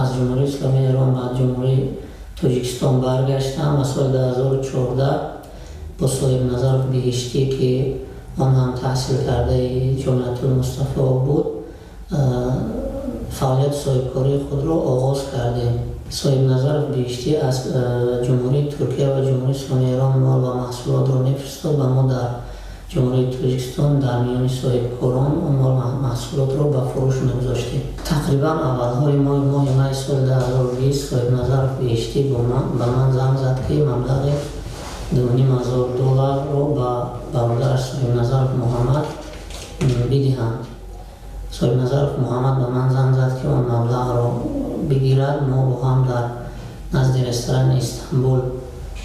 از جمهوری اسلامی ایران به جمهوری تاجیکستان برگشتم و سال 2014 با صاحب نظرov بهشتی که آن هم تحصیل کرده جامعه المصطفى بود فعالیت صاحبکاری خود را آغاز کردیم. صاحب نظرov بهشتی از جمهوری ترکیه و جمهوری اسلامی ایران مال و محصولات را میفرستاد و ما در جمهوری تاجیکستان در میان صاحبکاران اون مال و محصولات را به فروش میگذاشتیم. تقریبا اولهای ماه می سال 2020 صاحب نظرov بهشتی به من زنگ زد که مبلغ $2,500 را به برادرش صاحب نظرov محمد بدهم. صاحب نظرov محمد به من زنگ زد که اون مبلغ را بگیرد. ما با هم در نزد رستوران استانبول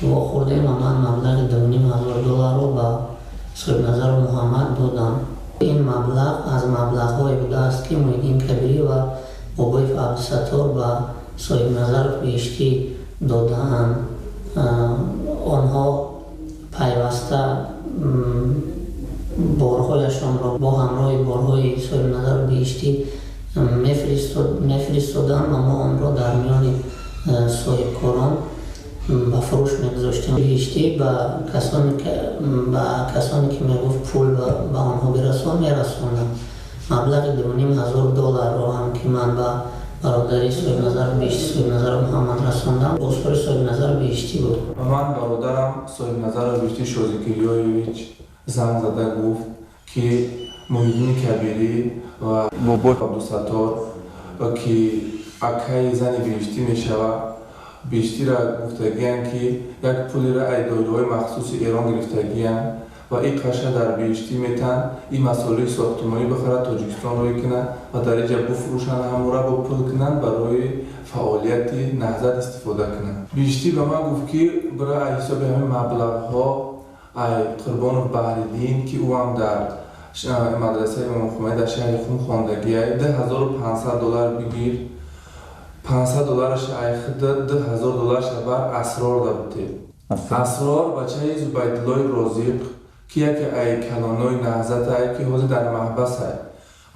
واخوردیم و من مبلغ $2,500 را به صاحب نظرov محمد دادم. این مبلغ از مبلغ‌های بوده است که محیدین کبیری و بابایف عبدالستار به صاحب نظرov بهشتی دادند. آنها پیوسته بارهایشان را با همراه بارهای صاحب نظرov بهشتی میفرستادند و ما آن را در میان صاحبکاران به فروش میگذاشتیم. بهشتی به کسانی که میگفت پول به آنها برسان میرساندم. مبلغ $2,500 را هم که من به برادری صاحب نظرov بهشتی صاحب نظرov محمد رساندم بازخور صاحب نظرov بهشتی بود. من برادرم صاحب نظرov بهشتی شازیکریویچ زنگ زده گفت که محیدین کبیری و بابایف عبدالستار که اکای زن بهشتی میشود بهشتی را گفتگی‌اند که یک پولی را از دارایی‌های مخصوص ایران گرفتگی‌اند و این قشه در بهشتی میتن این مسائل ساختمانی بخرد تاجیکستان روی کنند و در اینجا بفروشند همون را با پول کنند برای فعالیت نهضت استفاده کنند. بهشتی به من گفت که برای حساب همین مبلغ‌ها قربان بحرالدین که او هم در مدرسه امام خمینی در شهر قم خواندگی است $10,500 بگیر $500 $10,000 بر اسرار داده. اسرار بچه زبیدالله رازق که یکی از کلانای نهضت است که حاضر در محبس است.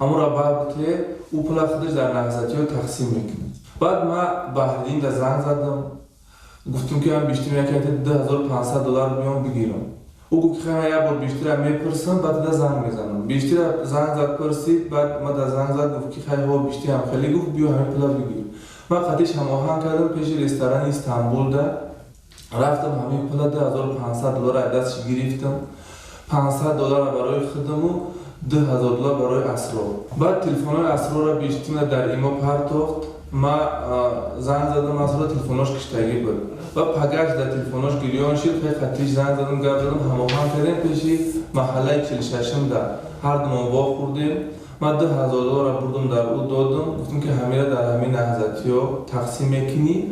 اما را بعد که او پول خودش در نهضتی ها تقسیم میکنه. بعد ما بحرالدین در زنگ زدم گفتم که من بیشتر میکنم $10,500 بیام بگیرم. او گفت که یک بار بیشتر میپرسم بعد در زنگ میزنم بیشتر زنگ زد پرسید بعد ما در زنگ زد گفت که خیلی ها بیشتر هم خیلی گفت بیا همین پلا بگیر من قدیش هماهنگ کردم پیش رستوران استانبول ده رفتم همین پلا ده $1500 دستش گرفتم $500 برای خودم و $2000 برای اسرار بعد تلفن اسرار را بیشتر در ایما پرداخت ما زنگ زدم اسرار تلفنش کشتگی بود و پگاش در تلفنش گریان شد خیلی خطیش زنگ زدم گرد زدم هماهنگ کردیم پیش محله 46 در هر دو ما خوردیم من $10,000 بردم در او دادم گفتم که همه را در همین نهضتی ها تقسیم میکنی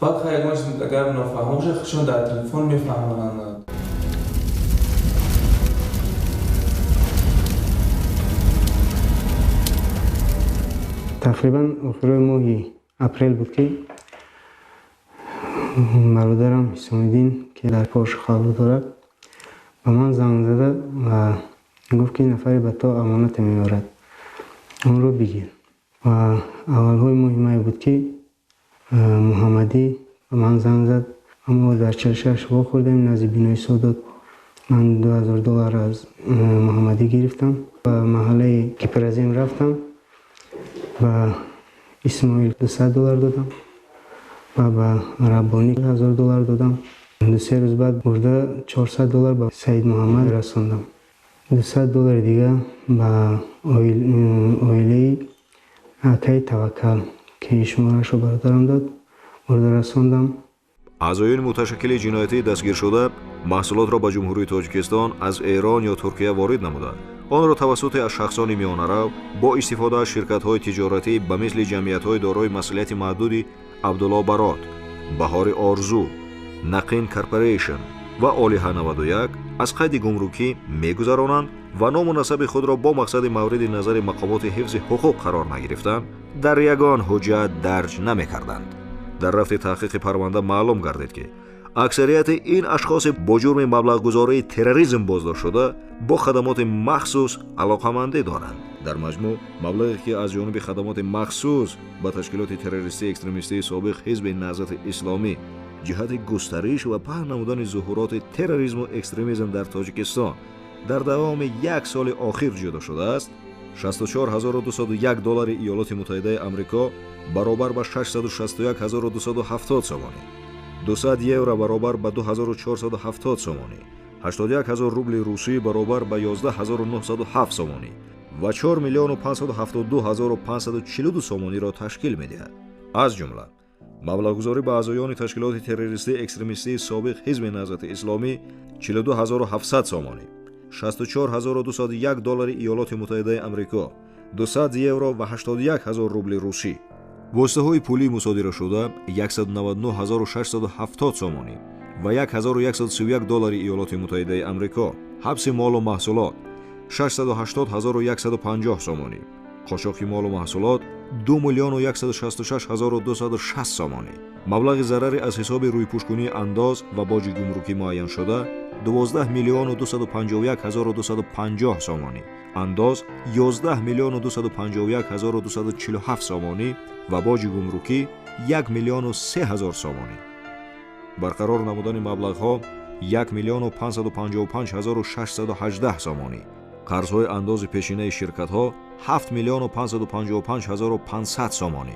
بعد خیلی اگر نفهموش خشون در تلفن میفهمند تقریبا آخر ماه اپریل بود که برادرم حسام‌الدین که در پارش خالو دارد به من زنگ زده و گفت که نفری به تو امانت میبرد اون رو بگیر و اولهای مهمه بود که محمدی به من زنگ زد اما در 46 خوردیم نزد بینای سادات من $2000 از محمدی گرفتم و محله کیپرزیم رفتم و اسماعیل $200 دادم و به ربانی $1000 دادم 2-3 روز بعد برده $400 به سید محمد رساندم $200 دیگه به آیله عطای توکل که شمارش رو برادرم داد برده رساندم اعضایان متشکل جنایتی دستگیر شده محصولات را به جمهوری تاجیکستان از ایران یا ترکیه وارد نمودند. آن را توسط از شخصان میانه‌رو با استفاده از شرکت‌های تجارتی به مثل جمعیت‌های دارای مسئولیت محدود عبدالله برات، بهار آرزو، نقین کارپوریشن و آلیه 91 از قید گمرکی می‌گذرانند و نام و نسب خود را با مقصد مورد نظر مقامات حفظ حقوق قرار نگرفتند در یگان حجت درج نمی‌کردند. در رفت تحقیق پرونده معلوم گردید که اکثریت این اشخاص با جرم مبلغ‌گذاری تروریسم بازداشت شده با خدمات مخصوص علاقه‌مندی دارند. در مجموع مبلغی که از جانب خدمات مخصوص به تشکیلات تروریستی اکستریمیستی سابق حزب نهضت اسلامی جهت گسترش و پهن نمودن ظهورات تروریسم و اکستریمیسم در تاجیکستان در دوام یک سال اخیر جدا شده است. $64,201 ایالات متحده آمریکا برابر به $661,270 سومانی، 200 یورو برابر به $2,470 سومانی، 81,000 روبل روسی برابر به $11,907 سومانی و 4,572,542 سومانی را تشکیل می‌دهد. از جمله مبلغ‌گذاری به اعضایان تشکیلات تروریستی اکستریمیستی سابق حزب نهضت اسلامی 42,700 سومانی، $64,201 ایالات متحده آمریکا، 200 یورو و 81,000 روبل روسی، واسطه‌های پولی مصادره شده 199,670 سومانی و $1,131 ایالات متحده آمریکا، حبس مال و محصولات 680,150 سومانی، قاچاق مال و محصولات 2,166,260 سومانی، مبلغ ضرر از حساب روی پوشکنی انداز و باج گمرکی معین شده 12,251,250 سومانی، انداز 11,251,247 سومانی و باج گمرکی 1,003,000 سومانی. برقرار نمودن مبلغ‌ها 1,555,618 سومانی. قرض‌های انداز پیشینه شرکت‌ها 7,555,500 سومانی.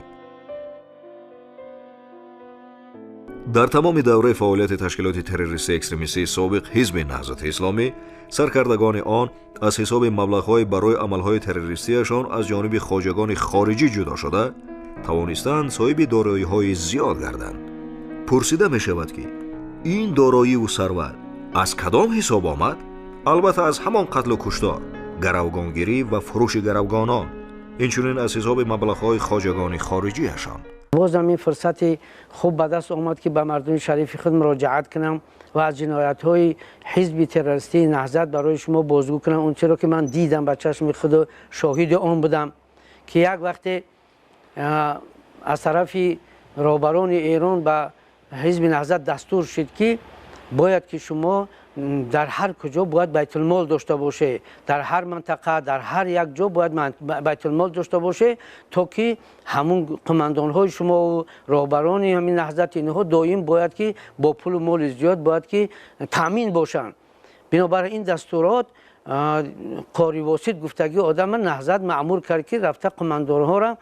در تمام دوره فعالیت تشکیلات تروریستی اکستریمیستی سابق حزب نهضت اسلامی، سرکردگان آن از حساب مبلغ‌های برای عمل‌های تروریستیشان از جانب خواجگان خارجی جدا شده، توانستند صاحب دارایی‌های زیاد گردند. پرسیده می‌شود که این دارایی و ثروت از کدام حساب آمد؟ البته از همان قتل و کشتار، گروگانگیری و فروش گروگانان، اینچنین از حساب مبلغ‌های خواجگان خارجیشان. بازم این فرصت خوب به دست آمد که به مردم شریف خود مراجعت کنم و از جنایت‌های حزب تروریستی نهضت برای شما بازگو کنم. اون چرا که من دیدم به چشم خود شاهد آن بودم که یک وقت از طرف رهبران ایران به حزب نهضت دستور شد که باید که شما در هر کجا باید بیت المال داشته باشه، در هر منطقه در هر یک جا باید بیت المال داشته باشه تا که همون قماندان های شما و رهبران همین نهضت اینها دائم باید که با پول و مال زیاد باید که تامین باشن. بنابراین این دستورات قاری واسط گفتگی آدم نهضت مأمور کرد که رفته قماندانها را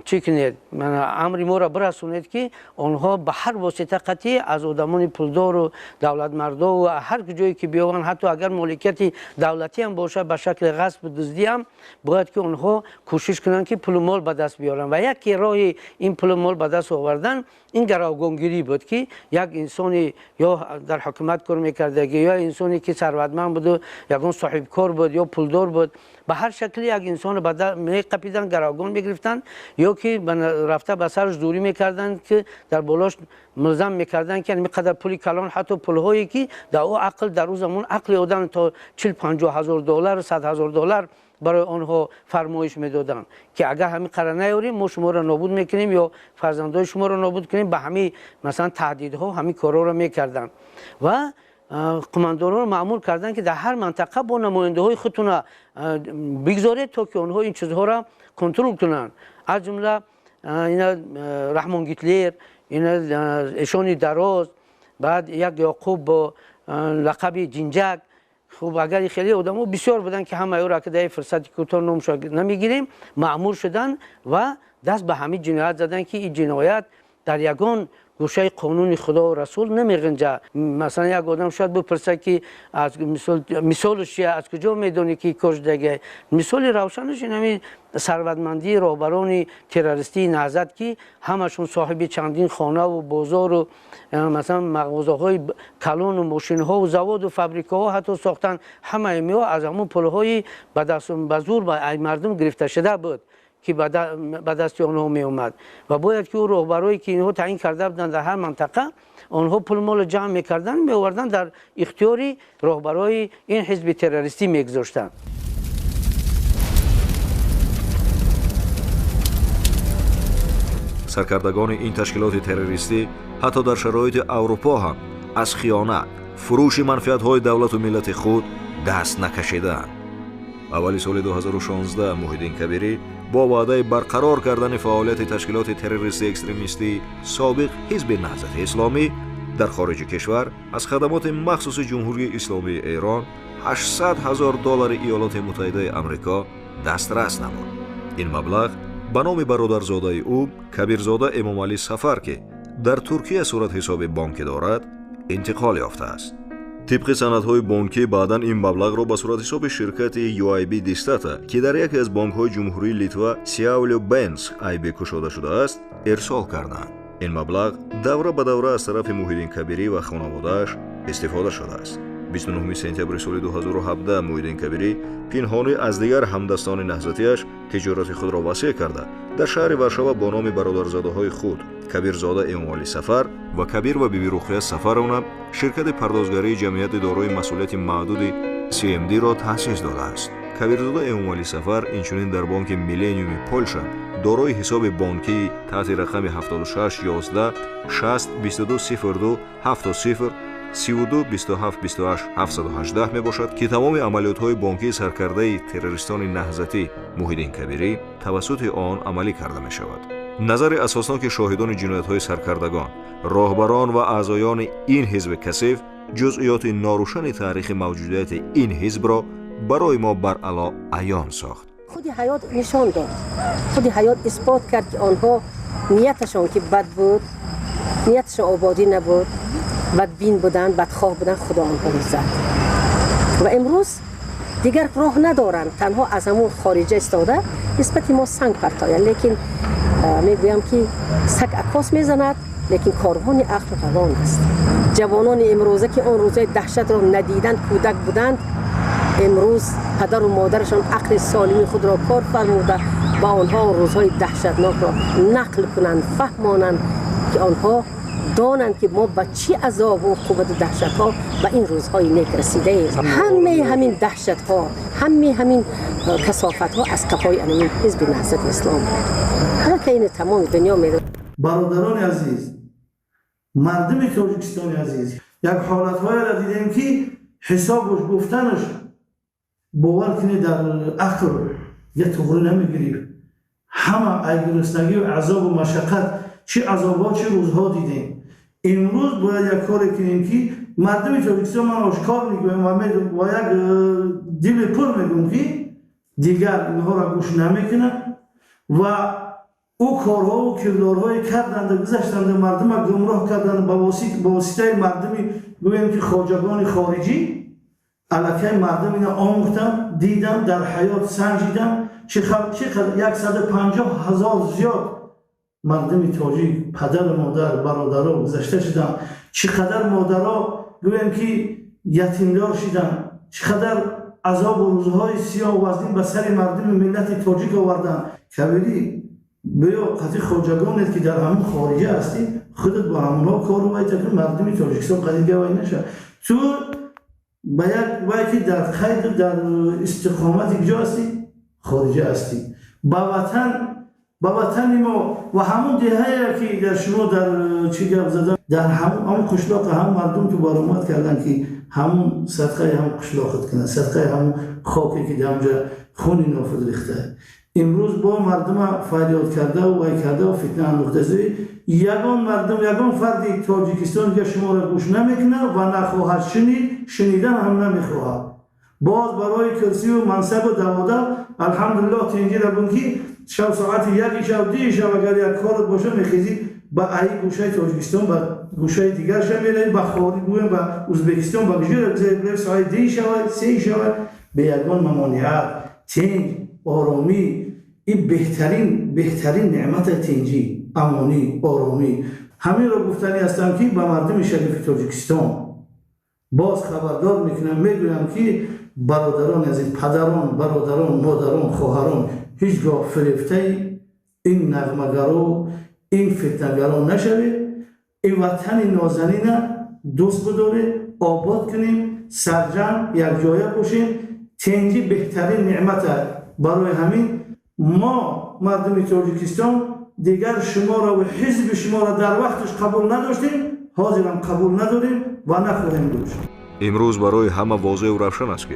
چی کنید امر ما را برسونید که آنها به هر واسطه قطعی از آدمان پولدار و دولت مردا و هر جایی که بیان حتی اگر مالکیت دولتی هم باشه به شکل غصب و دزدی هم باید که آنها کوشش کنند که پول و مال به دست بیارن و یکی راه این پول و مال به دست آوردن این گروگانگیری بود که یک انسانی یا در حکومت کار میکرده یا انسانی که ثروتمند بود و یگان صاحب کار بود یا پولدار بود به هر شکلی یک انسان به میقپیدن گروگان میگرفتن یا که رفته به سرش دوری میکردن که در بالاش ملزم میکردن که اینقدر پولی کلان حتی پولهایی که در او عقل در او زمان عقل آدم تا 40-50 هزار دلار 100 هزار دلار برای آنها فرمایش میدادن که اگر همین قرار نیاریم ما شما را نابود میکنیم یا فرزندای شما را نابود کنیم به همین مثلا تهدیدها همین کارا را میکردن و قماندانان رو مأمور کردن که در هر منطقه با نماینده های خودتون بگذارید تا که آنها این چیزها را کنترل کنن از جمله اینا رحمان گیتلر اینا اشانی دراز بعد یک یعقوب با لقب جینجک خب اگر خیلی آدم‌ها بسیار بودن که همه او را که در فرصتی کوتاه نامش نمیگیریم مأمور شدن و دست به همین جنایت زدن که این جنایت در یگان گوشه قانون خدا و رسول نمیگنجه. مثلا یک آدم شاید بپرسه که از مثالش چیه، از کجا میدونی که کشدگی؟ مثال روشنش همین ثروتمندی رهبران تروریستی نهضت که همشون صاحب چندین خانه و بازار و مثلا مغازه‌های کلان و ماشین‌ها و زواد و فابریکه‌ها حتی ساختن. همه اینا از همون پول‌های به زور به مردم گرفته شده بود که به دست آنها می اومد و باید که او رهبرایی که اینها تعیین کرده بودند در هر منطقه آنها پول مال جمع میکردن می آوردن در اختیاری رهبرای این حزب تروریستی میگذاشتن. سرکردگان این تشکیلات تروریستی حتی در شرایط اروپا هم از خیانت، فروش منفعت‌های دولت و ملت خود دست نکشیدند. اولی سال 2016 محیدین کبیری با وعده برقرار کردن فعالیت تشکیلات تروریستی اکستریمیستی سابق حزب نهضت اسلامی در خارج کشور از خدمات مخصوص جمهوری اسلامی ایران $800,000 ایالات متحده آمریکا دسترس نمود. این مبلغ به نام برادرزاده او کبیرزاده امامعلی سفر که در ترکیه صورت حساب بانکی دارد انتقال یافته است. طبق سندهای بانکی بعداً این مبلغ را به صورت حساب شرکت UIB دیستاتا که در یکی از بانک‌های جمهوری لیتوا سیاولو بنز IB کشاده شده است ارسال کردند. این مبلغ دوره به دوره از طرف محیدین کبیری و خانواده‌اش استفاده شده است. 29 سپتامبر سال 2017 محیدین کبیری پنهانی از دیگر همدستان نهضتی‌اش تجارت خود را وسیع کرده در شهر ورشاو با نام برادرزاده‌های خود کبیرزاده امامعلی سفر و کبیر و بیبی رقیه سفر شرکت پردازگری جمعیت دارای مسئولیت محدود CMD را تأسیس داده است. کبیرزاده امامعلی سفر اینچنین در بانک میلینیوم پولشا دارای حساب بانکی تحت رقم 76 11 60 22 02 70 32 27 28 718 می باشد که تمام عملیات های بانکی سرکرده تروریستان نهضتی محیدین کبیری توسط آن عملی کرده می شود. نظر اساسناک شاهدان جنایت های سرکردگان، راهبران و اعضایان این حزب کثیف جزئیات ناروشن تاریخ موجودیت این حزب را برای ما بر علا عیان ساخت. خود حیات نشان داد، خود حیات اثبات کرد که آنها نیتشان که بد بود، نیتشان آبادی نبود، بدبین بودن، بدخواه بودن، خدا آنها را زد و امروز دیگر راه ندارند، تنها از همون خارجه استاده نسبت ما سنگ پرتاین. لیکن میگویم که سگ عکاس میزند لیکن کاروان عقل روان است. جوانان امروزه که آن روزهای دهشت را ندیدند، کودک بودند، امروز پدر و مادرشان عقل سالمی خود را کار فرموده با آنها روزهای دهشتناک را نقل کنند، فهمانند که آنها دانند که ما با چی عذاب و عقوبت دهشت‌ها به این روزهای نیک رسیده ایم. همین دهشت‌ها، همین کثافت‌ها از کفای این حزب نهضت اسلام بود. حالا که این تمام دنیا می‌دونه. برادران عزیز، مردم تاجیکستان عزیز، یک حالت‌های را دیدیم که حسابش گفتنش باور کنید در عقل یک طغرا نمی‌گیریم. همه گرسنگی و عذاب و مشقت، چه عذابات چه روزها دیدیم. امروز باید یک کاری کنیم که مردم تاجیکستان من آشکار میگویم و یک دل پر میگم که دیگر اینها را گوش نمیکنن و او کارها و کردارهای کردند گذشتند مردم را گمراه کردند با واسطه مردمی گویم که خواجگان خارجی علاقه مردم اینا آموختن دیدن در حیات سنجیدن چقدر 150,000 زیاد مردم تاجیک پدر مادر برادرها گذشته شدن چقدر مادرها گویم که یتیمدار شدن چقدر عذاب و روزهای سیاه و وزنی به سر مردم ملت تاجیک آوردن کبیری بیا قطعی خواجگانت که در همون خارجه هستی خودت با همونها کار رو باید که مردم تاجیکستان قدر گوی نشه تو باید که در خیر در استقامت کجا هستی خارجه هستی با وطن ما و همون دهه که در شما در چی گپ زدن در همون قشلاق هم مردم تو برآمد کردن که همون صدقه هم قشلاقت کنن صدقه هم خاکی که در اونجا خون نافذ ریخته امروز با مردم فریاد کرده و وای کرده و فتنه انداخته زی یگان فردی تاجیکستان که شما را گوش نمیکنه و نخواهد شنیدن هم نمیخواهد باز برای کرسی و منصب و دواده الحمدلله تنجی را بون که شب ساعت 1 شب 2 شب اگر یک کارت باشه میخیزی با ای گوشه تاجیکستان با گوشه دیگر شب میره با خارج بویم با ازبکستان با گوشه بزنید ساعت 2 شب 3 شب به یگان ممانعت تنج آرامی این بهترین نعمت تنجی امانی آرامی همین را گفتنی هستم که به مردم شریف تاجیکستان باز خبردار میکنم میگویم که برادران از این پدران برادران مادران خواهران هیچگاه فریفته این نغمه‌گرا این فتنه‌گرا نشوید این وطن نازنین دوست بداره آباد کنیم سرجم یک جایه باشیم تنجی بهترین نعمت برای همین ما مردم تاجیکستان دیگر شما را و حزب شما را در وقتش قبول نداشتیم حاضرم قبول نداریم و نخواهیم داشت امروز برای همه واضح و روشن است که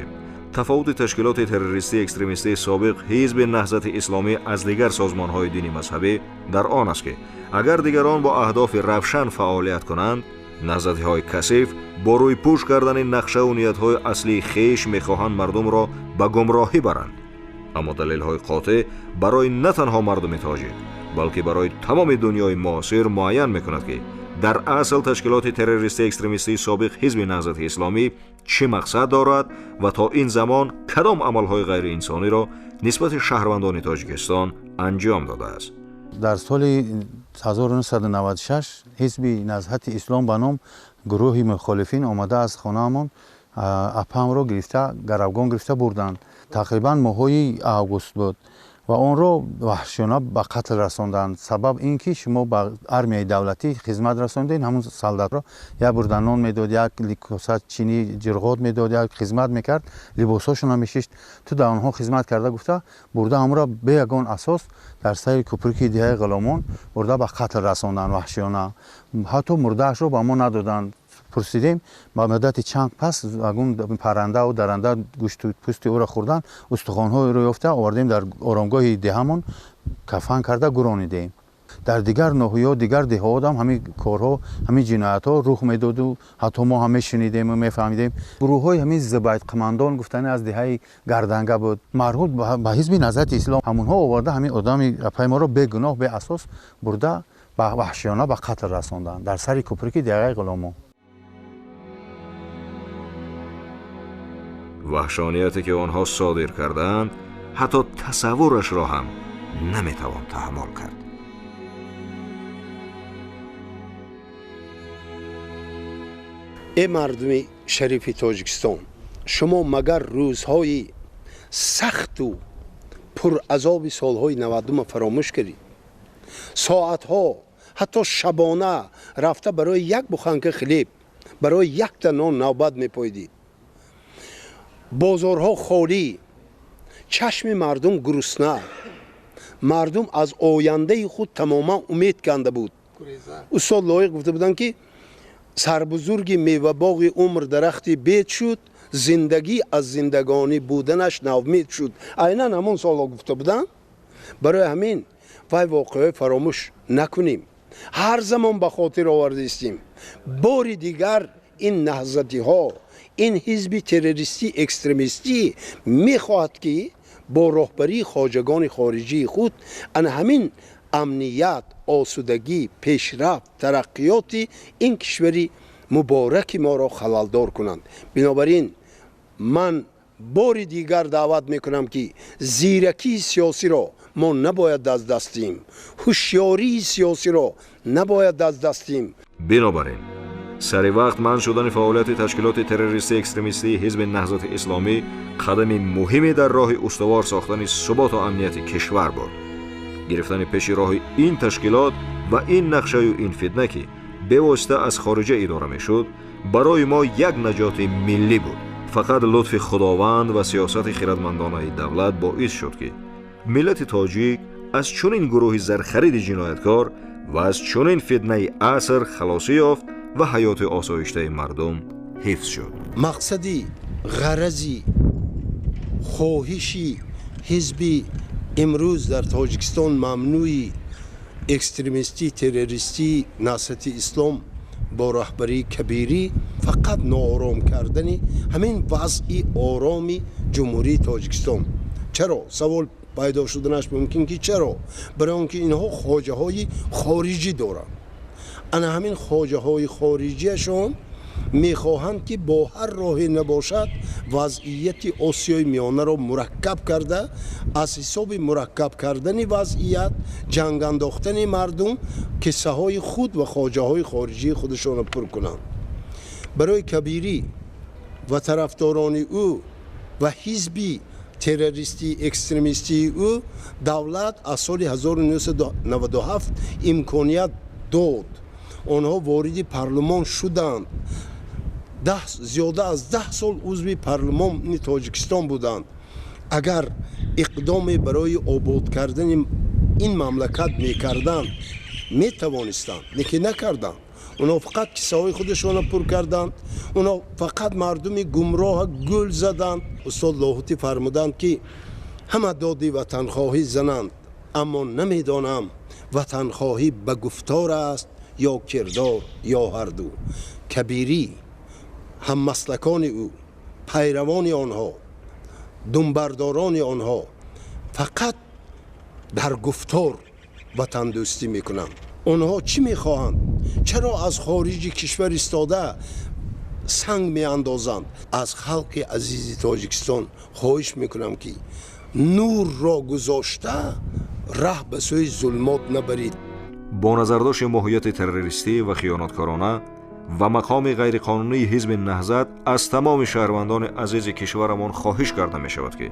تفاوت تشکیلات تروریستی اکستریمیستی سابق حزب نهضت اسلامی از دیگر سازمان‌های دینی مذهبی در آن است که اگر دیگران با اهداف روشن فعالیت کنند نهضت‌های کثیف با روی پوش کردن نقشه و نیت‌های اصلی خیش می‌خواهند مردم را به گمراهی برند اما دلیل‌های قاطع برای نه تنها مردم تاجیک بلکه برای تمام دنیای معاصر معین می‌کند که در اصل تشکیلات تروریستی اکستریمیستی سابق حزب نهضت اسلامی چه مقصد دارد و تا این زمان کدام عملهای غیر انسانی را نسبت شهروندان تاجیکستان انجام داده است. در سال 1996 حزب نهضت اسلام به نام گروه مخالفین آمده از خانه‌مان اپم را گرفته گروگان گرفته بردند. تقریبا ماهای آگوست بود و آن را وحشیانه به قتل رساندند. سبب اینکه شما به ارمیای دولتی خدمت رساندین همون سالدات را یا بردنان میداد یک لیکوسات چینی جرغات میداد یک خدمت میکرد لباساشون هم میشست تو در آنها خدمت کرده گفته برده هم را به یگان اساس در سر کوپرکی دیه غلامان برده به قتل رساندند وحشیانه حتی مردهش را به ما ندادند. پرسیدیم با مدت چند پس اون پرنده و درنده گوشت و پوست او را خوردن استخوان‌های رو یافته آوردیم در آرامگاه دهمون کفن کرده گرانیدیم. در دیگر ناحیه‌ها دیگر دهات هم همین کارها همین جنایت‌ها رخ میداد و حتی ما همه شنیدیم و میفهمیدیم. گروه‌های همین زبایت قماندان گفتن از دهه گردنگه بود مربوط به حزب نهضت اسلام همونها آورده همین آدم پای ما رو به گناه به اساس برده به وحشیانه به قتل رساندن در سر کوپرکی دیه غلامان. وحشانیتی که آنها صادر کردند حتی تصورش را هم نمیتوان تحمل کرد. ای مردم شریف تاجیکستان شما مگر روزهای سخت و پر عذاب سالهای 90 فراموش کردید؟ ساعتها حتی شبانه رفته برای یک بخنک خلیب برای یک نان نوبت میپایدید. بازارها خالی چشم مردم گرسنه مردم از آینده خود تماما امید کنده بود. استاد لایق گفته بودند که سربزرگ میوه باغ عمر درختی بید شد زندگی از زندگانی بودنش ناامید شد. عیناً همون سالا گفته بودند. برای همین وای واقعه فراموش نکنیم. هر زمان به خاطر آورده استیم بار دیگر این نهضتی ها، این حزب تروریستی اکستریمیستی میخواهد که با رهبری خواجگان خارجی خود ان همین امنیت، آسودگی، پیشرفت، ترقیات این کشوری مبارک ما را خلالدار کنند. بنابراین من بار دیگر دعوت میکنم که زیرکی سیاسی را ما نباید از دستیم، هوشیاری سیاسی را نباید از دستیم. بنابراین سر وقت منع شدن فعالیت تشکیلات تروریستی اکستریمیستی حزب نهضت اسلامی قدم مهمی در راه استوار ساختن ثبات و امنیت کشور بود. گرفتن پیش راه این تشکیلات و این نقشه و این فتنه که به واسطه از خارجه اداره میشد برای ما یک نجات ملی بود. فقط لطف خداوند و سیاست خردمندانه دولت باعث شد که ملت تاجیک از چنین گروه زرخرید جنایتکار و از چنین فتنه عصر خلاصی یافت و حیات آسایشته مردم حفظ شد. مقصدی، غرضی، خواهشی حزبی امروز در تاجیکستان ممنوعی اکستریمیستی تروریستی نهضت اسلام با رهبری کبیری فقط ناآرام کردن همین وضع آرامی جمهوری تاجیکستان. چرا؟ سوال پیدا شدنش ممکن که چرا؟ برای آنکه اینها خواجه های خارجی دارند. انا همین خواجه های خارجیشون میخواهند که با هر راهی نباشد وضعیت آسیای میانه را مرکب کرده، از حساب مرکب کردن وضعیت جنگ انداختن مردم کسه های خود و خواجه های خارجی خودشان را پر کنند. برای کبیری و طرفداران او و حزبی تروریستی اکستریمیستی او دولت از سال 1997 امکانیت داد. آنها وارد پارلمان شدند. زیاده از 10 سال عضو پارلمان تاجیکستان بودند. اگر اقدام برای آباد کردن این مملکت میکردند میتوانستند، لیکن نکردند. اونا فقط کیسه های خودشان پر کردند. اونا فقط مردم گمراه گل زدند. استاد لاهوتی فرمودند که همه دادی وطنخواهی زنند، اما نمیدانم وطنخواهی به گفتار است یا کردار یا هر دو. کبیری هم مسلکان او، پیروان آنها، دنبرداران آنها فقط در گفتار وطن دوستی میکنند. آنها چی میخواهند؟ چرا از خارج کشور استاده سنگ میاندازند؟ از خلق عزیز تاجیکستان خواهش میکنم که نور را گذاشته راه به سوی ظلمات نبرید. با نظرداشت ماهیت تروریستی و خیانتکارانه و مقام غیرقانونی حزب نهضت از تمام شهروندان عزیز کشورمان خواهش کرده می شود که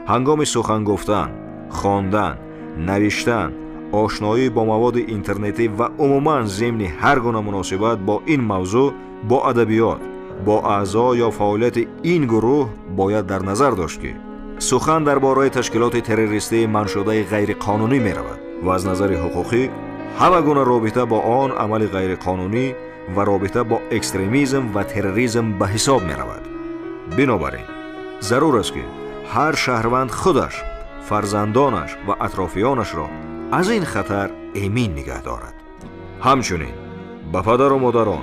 هنگام سخن گفتن، خواندن، نوشتن، آشنایی با مواد اینترنتی و عموماً ضمن هر گونه مناسبت با این موضوع با ادبیات، با اعضا یا فعالیت این گروه باید در نظر داشت که سخن درباره تشکیلات تروریستی منع شده غیرقانونی می رود و از نظر حقوقی همه گونه رابطه با آن عمل غیرقانونی و رابطه با اکستریمیسم و تروریسم به حساب می رود. بنابراین ضرور است که هر شهروند خودش، فرزندانش و اطرافیانش را از این خطر امین نگه دارد. همچنین به پدر و مادران،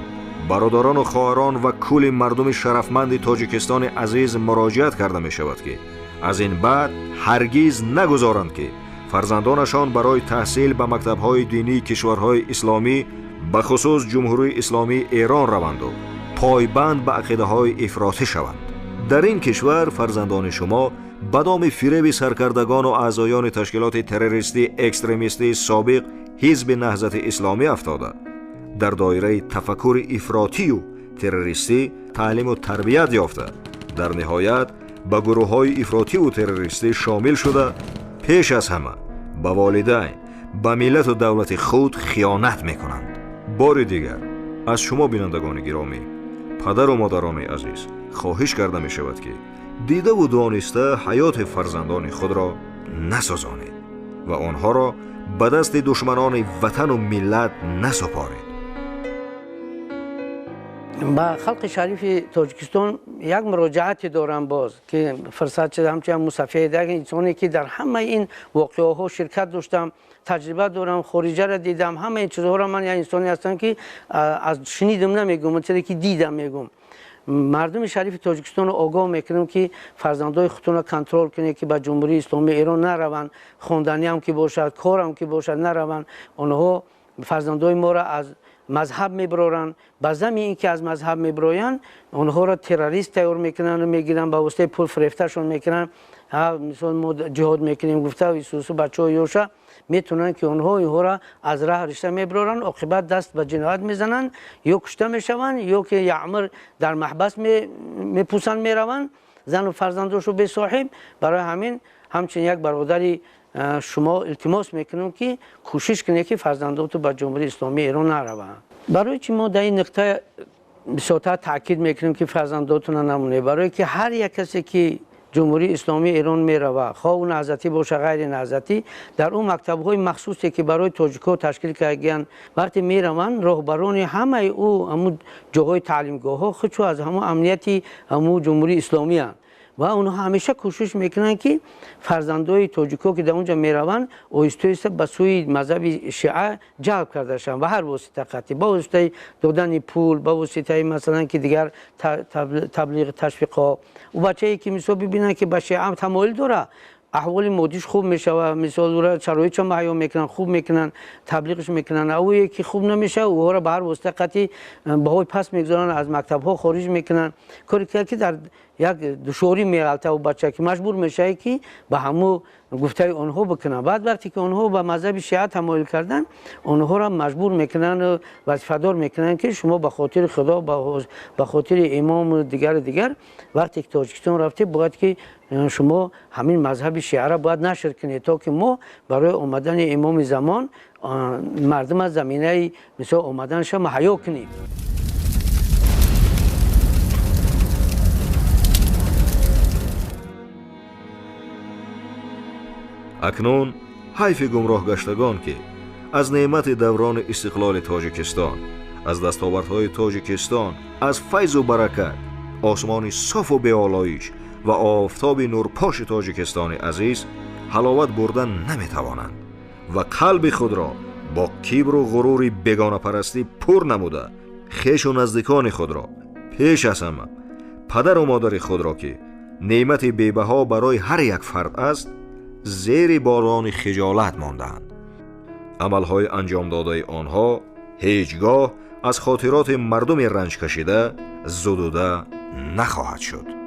برادران و خواهران و کل مردم شرفمند تاجیکستان عزیز مراجعت کرده می شود که از این بعد هرگز نگذارند که فرزندانشان برای تحصیل به مکتب‌های دینی کشورهای اسلامی به خصوص جمهوری اسلامی ایران روند و پایبند به عقیده‌های افراطی شوند. در این کشور فرزندان شما به دام فریب سرکردگان و اعضایان تشکیلات تروریستی اکستریمیستی سابق حزب نهضت اسلامی افتاده، در دایره تفکر افراطی و تروریستی تعلیم و تربیت یافته، در نهایت به گروه‌های افراطی و تروریستی شامل شده، پیش از همه به والدین، به ملت و دولت خود خیانت میکنند. بار دیگر از شما بینندگان گرامی، پدر و مادران عزیز خواهش کرده می شود که دیده و دانسته حیات فرزندان خود را نسازانید و آنها را به دست دشمنان وطن و ملت نسپارید. با خلق شریف تاجیکستان یک مراجعتی دارم باز که فرصت شد همچنین مصفحه دیگه انسانی که در همه این واقعه ها شرکت داشتم، تجربه دارم، خارجه را دیدم، همه این چیزها را من یک انسانی هستم که از شنیدم نمیگم، چیزی که دیدم میگم. مردم شریف تاجیکستان آگاه میکنم که فرزندای خودتون را کنترل کنید که به جمهوری اسلامی ایران نروند، خواندنی هم که باشد، کار هم که باشد نروند. آنها فرزندای ما را از مذهب میبرارن، به زمین اینکه از مذهب میبراین آنها را تروریست تیار میکنن و میگیرن، به واسطه پول فریفتشون میکنن. مثلا ما جهاد میکنیم گفته و سوسو بچه های یوشا میتونن که اینها را از راه رشته میبرارن، عاقبت دست به جنایت میزنن، یا کشته میشون یا که یعمر در محبس میپوسن میرون، زن و فرزنداشو به صاحب. برای همین همچنین یک برادری شما التماس میکنم که کوشش کنید که فرزنداتو به جمهوری اسلامی ایران نروند. برای چی ما در این نقطه بسیار تاکید میکنیم که فرزنداتون نمونه؟ برای که هر یک کسی که جمهوری اسلامی ایران میروه، خواه اون نهضتی باشه غیر نهضتی، در اون مکتب‌های مخصوصی که برای تاجیک‌ها تشکیل کردن وقتی میروند، راهبران همه همون جاهای تعلیمگاه‌ها خودشو از همون امنیتی همون جمهوری اسلامی هستند و اونها همیشه کوشش میکنن که فرزندای تاجیک‌ها که در اونجا میروند آهسته به سوی مذهب شیعه جلب کرده شن و هر واسطه قطعی، با واسطه دادن پول، با واسطه مثلا که دیگر تبلیغ تشویق‌ها و بچه‌ای که مثلا ببینن که به شیعه تمایل داره، احوال مادیش خوب میشه و مثال را شرایطش مهیا میکنن، خوب میکنن، تبلیغش میکنن. او یکی خوب نمیشه او را به هر واسطه قطعی بهای پس میگذارن، از مکتب‌ها خارج میکنن. کاری که در یک دشواری میغلطه و بچه که مجبور میشه که به همو گفته آنها بکنن. بعد وقتی که آنها به مذهب شیعه تمایل کردن، آنها را مجبور میکنن و وظیفه‌دار میکنن که شما به خاطر خدا، به خاطر امام دیگر وقتی که تاجیکستان رفته باید که شما همین مذهب شیعه را باید نشر کنید تا که ما برای آمدن امام زمان مردم از زمینه مثل آمدنش مهیا کنیم. اکنون حیف گمراه گشتگان که از نعمت دوران استقلال تاجیکستان، از دستاوردهای تاجیکستان، از فیض و برکت، آسمان صاف و بی‌آلایش و آفتاب نورپاش تاجیکستان عزیز حلاوت بردن نمیتوانند و قلب خود را با کبر و غرور بیگانه پرستی پر نموده، خویش و نزدیکان خود را، پیش از همه پدر و مادر خود را که نعمت بی‌بها برای هر یک فرد است، زیر باران خجالت ماندند. عملهای انجام داده آنها هیچگاه از خاطرات مردم رنج کشیده زدوده نخواهد شد.